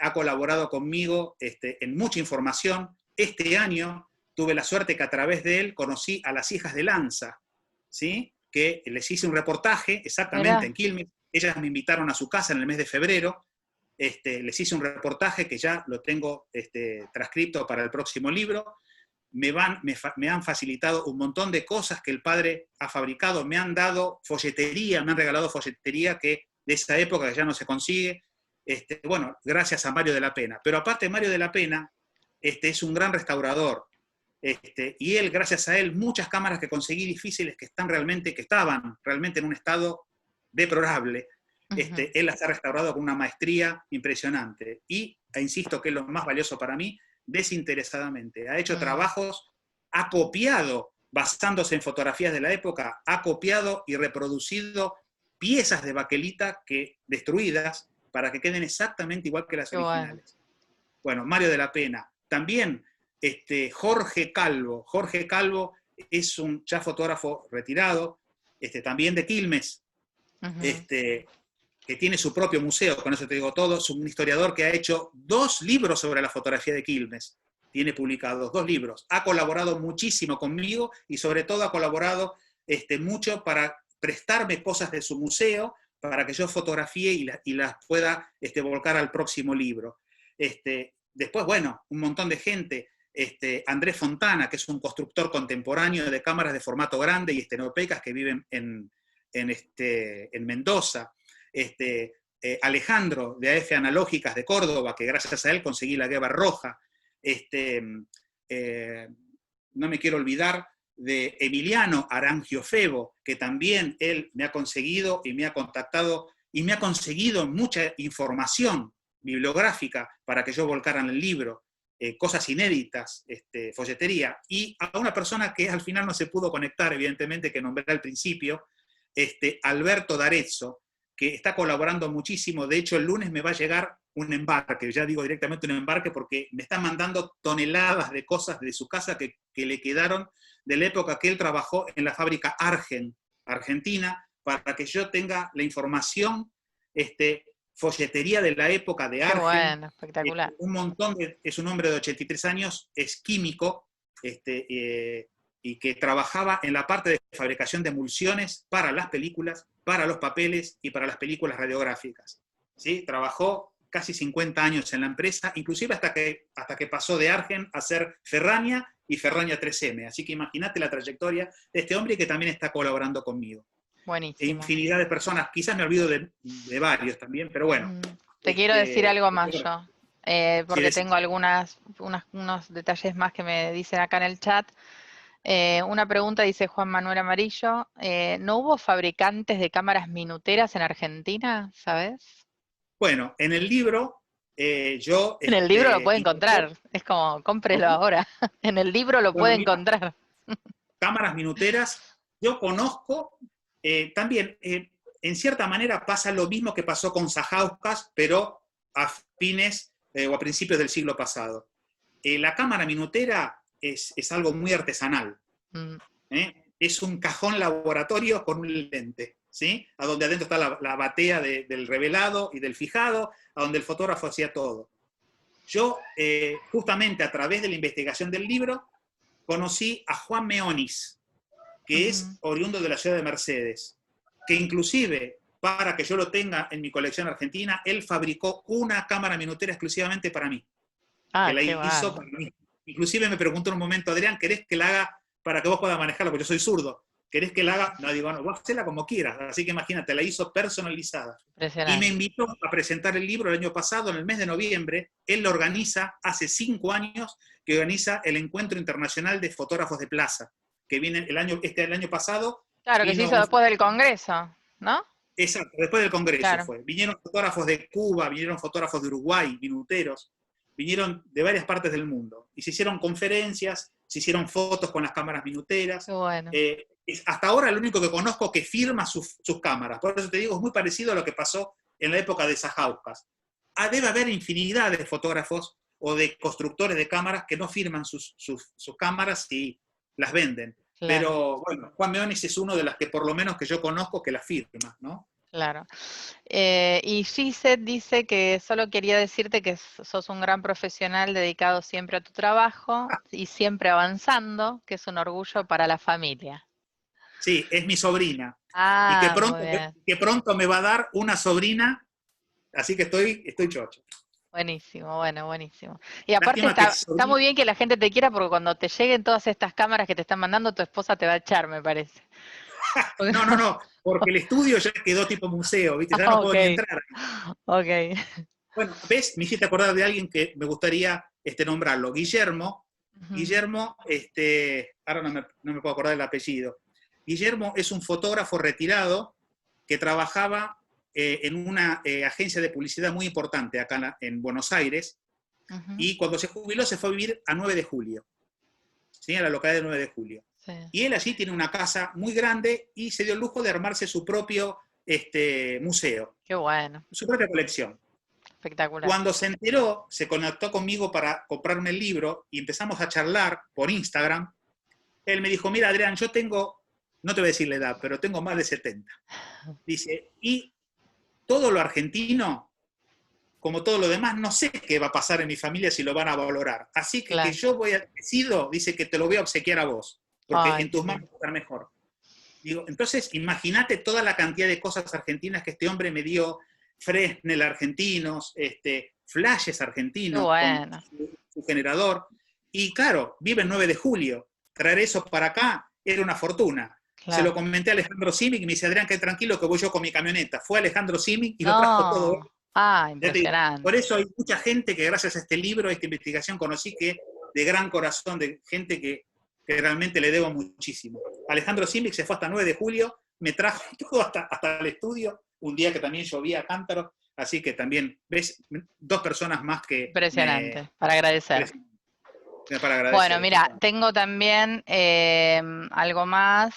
ha colaborado conmigo en mucha información, este año tuve la suerte que a través de él conocí a las hijas de Lanza, ¿sí? Que les hice un reportaje exactamente en Quilmes, ellas me invitaron a su casa en el mes de febrero, les hice un reportaje que ya lo tengo transcrito para el próximo libro, me han facilitado un montón de cosas que el padre ha fabricado, me han dado folletería, me han regalado folletería que de esa época que ya no se consigue, bueno, gracias a Mario de la Pena. Pero aparte Mario de la Pena es un gran restaurador, y él, gracias a él, muchas cámaras que conseguí difíciles que estaban realmente en un estado deplorable, él las ha restaurado con una maestría impresionante. Insisto que es lo más valioso para mí, desinteresadamente. Ha hecho trabajos, ha copiado, basándose en fotografías de la época, ha copiado y reproducido piezas de baquelita destruidas para que queden exactamente igual que las originales. Bueno, Mario de la Pena. También Jorge Calvo. Jorge Calvo es un ya fotógrafo retirado, también de Quilmes, que tiene su propio museo, con eso te digo todo. Es un historiador que ha hecho 2 libros sobre la fotografía de Quilmes. Tiene publicados 2 libros. Ha colaborado muchísimo conmigo y sobre todo ha colaborado mucho para prestarme cosas de su museo para que yo fotografíe y las pueda volcar al próximo libro. Después, bueno, un montón de gente. Andrés Fontana, que es un constructor contemporáneo de cámaras de formato grande y estereopecas que viven en Mendoza. Alejandro, de AF Analógicas de Córdoba, que gracias a él conseguí la Gueva Roja. No me quiero olvidar de Emiliano Arangio Febo, que también él me ha conseguido y me ha contactado y me ha conseguido mucha información bibliográfica para que yo volcara en el libro, cosas inéditas, folletería, y a una persona que al final no se pudo conectar, evidentemente, que nombré al principio, Alberto D'Arezzo, que está colaborando muchísimo. De hecho, el lunes me va a llegar un embarque, ya digo directamente un embarque, porque me está mandando toneladas de cosas de su casa que le quedaron de la época que él trabajó en la fábrica Argen, Argentina, para que yo tenga la información, folletería de la época de Argen. Qué bueno, espectacular. Un montón, es un hombre de 83 años, es químico, y que trabajaba en la parte de fabricación de emulsiones para las películas, para los papeles y para las películas radiográficas. ¿Sí? Trabajó casi 50 años en la empresa, inclusive hasta que pasó de Argen a ser Ferrania y Ferrania 3M. Así que imagínate la trayectoria de este hombre que también está colaborando conmigo. Buenísimo. Infinidad de personas, quizás me olvido de varios también, pero bueno. Te quiero decir algo más bueno, yo, porque ¿sí tengo unos detalles más que me dicen acá en el chat. Una pregunta dice Juan Manuel Amarillo, ¿no hubo fabricantes de cámaras minuteras en Argentina, sabes? Bueno, en el libro yo... En el libro lo puede encontrar, es como, cómprelo ahora. En el libro lo puede encontrar. Cámaras minuteras, yo conozco, también, en cierta manera pasa lo mismo que pasó con Sajauskas, pero a fines o a principios del siglo pasado. La cámara minutera es algo muy artesanal. Es un cajón laboratorio con un lente, ¿sí? A donde adentro está la batea del revelado y del fijado, a donde el fotógrafo hacía todo. Yo, justamente a través de la investigación del libro, conocí a Juan Meonis, que es oriundo de la ciudad de Mercedes, que inclusive, para que yo lo tenga en mi colección argentina, él fabricó una cámara minutera exclusivamente para mí. Que la hizo para mí. Inclusive me preguntó en un momento, Adrián, ¿querés que la haga para que vos puedas manejarla? Porque yo soy zurdo. ¿Querés que la haga? No, digo, no, vos hacela como quieras. Así que imagínate, la hizo personalizada. Y me invitó a presentar el libro el año pasado, en el mes de noviembre. Él lo organiza, hace 5 años, que organiza el Encuentro Internacional de Fotógrafos de Plaza, que viene el año pasado. Claro, que se hizo después del Congreso, ¿no? Exacto, después del Congreso Claro. fue. Vinieron fotógrafos de Cuba, vinieron fotógrafos de Uruguay, minuteros, vinieron de varias partes del mundo. Y se hicieron conferencias, se hicieron fotos con las cámaras minuteras. Qué bueno. Hasta ahora el único que conozco que firma sus cámaras. Por eso te digo, es muy parecido a lo que pasó en la época de Sajauskas. Debe haber infinidad de fotógrafos o de constructores de cámaras que no firman sus cámaras y las venden. Claro. Pero bueno, Juan Meonis es uno de las que por lo menos que yo conozco que las firma, ¿no? Claro. Y Gisette dice que solo quería decirte que sos un gran profesional dedicado siempre a tu trabajo y siempre avanzando, que es un orgullo para la familia. Sí, es mi sobrina. Ah, Y muy bien. que pronto me va a dar una sobrina, así que estoy chocho. Buenísimo, bueno, buenísimo. Y aparte Lástima que está muy bien que la gente te quiera porque cuando te lleguen todas estas cámaras que te están mandando, tu esposa te va a echar, me parece. No, porque el estudio ya quedó tipo museo, ¿viste? Ya no puedo ni entrar. Ok. Bueno, ¿ves? Me hiciste acordar de alguien que me gustaría nombrarlo. Guillermo. Ujú. Guillermo, ahora no me puedo acordar del apellido. Guillermo es un fotógrafo retirado que trabajaba en una agencia de publicidad muy importante acá en Buenos Aires, Ujú. y cuando se jubiló se fue a vivir a 9 de julio, ¿sí? A la localidad de 9 de julio. Sí. Y él allí tiene una casa muy grande y se dio el lujo de armarse su propio museo, Qué bueno, su propia colección. espectacular. Cuando se enteró, se conectó conmigo para comprarme el libro y empezamos a charlar por Instagram. Él me dijo, mira Adrián, yo tengo, no te voy a decir la edad, pero tengo más de 70. Dice, y todo lo argentino, como todo lo demás, no sé qué va a pasar en mi familia si lo van a valorar. Así que, Claro. que yo decido, dice que te lo voy a obsequiar a vos, porque Ay, en tus qué manos va a estar mejor. Digo, entonces, imagínate toda la cantidad de cosas argentinas que este hombre me dio, Fresnel argentinos, flashes argentinos, Qué bueno. con su generador. Y claro, vive el 9 de julio. Traer eso para acá era una fortuna. Claro. Se lo comenté a Alejandro Simic y me dice, Adrián, qué tranquilo que voy yo con mi camioneta. Fue Alejandro Simic y lo trajo todo. No. Ah, Ya te digo, impresionante. por eso hay mucha gente que gracias a este libro, a esta investigación, conocí que de gran corazón, de gente que realmente le debo muchísimo. Alejandro Simic se fue hasta 9 de julio, me trajo todo hasta el estudio, un día que también llovía a cántaros, así que también, ves, 2 personas más que Impresionante, para agradecer. para agradecer. Bueno, mira, tengo también algo más.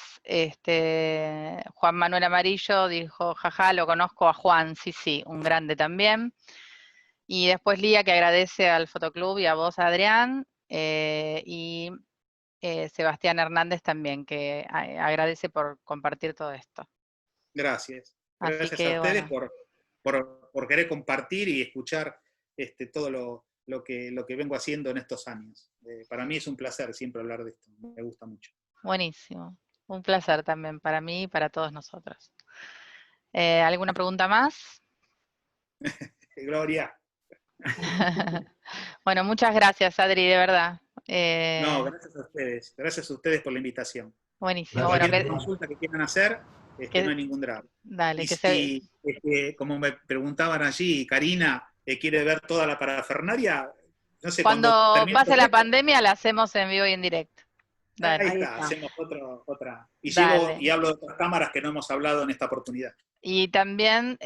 Juan Manuel Amarillo dijo, jaja, lo conozco a Juan, sí, un grande también. Y después Lía, que agradece al Fotoclub y a vos, Adrián. Y Sebastián Hernández también, que agradece por compartir todo esto. Gracias. Así Gracias que, a ustedes bueno. por querer compartir y escuchar todo lo que vengo haciendo en estos años. Para mí es un placer siempre hablar de esto, me gusta mucho. Buenísimo. Un placer también para mí y para todos nosotros. ¿Alguna pregunta más? Gloria. Bueno, muchas gracias, Adri, de verdad. No, gracias a ustedes. Gracias a ustedes por la invitación. Buenísimo. Cualquier Bueno, consulta que quieran hacer, no hay ningún drama. dale, Y que si, como me preguntaban allí, Karina quiere ver toda la parafernalia, no sé, cuando termine pase el la proyecto, pandemia la hacemos en vivo y en directo. Dale. ahí Ahí está, está. hacemos otra. Y Dale. hablo de otras cámaras que no hemos hablado en esta oportunidad. Y también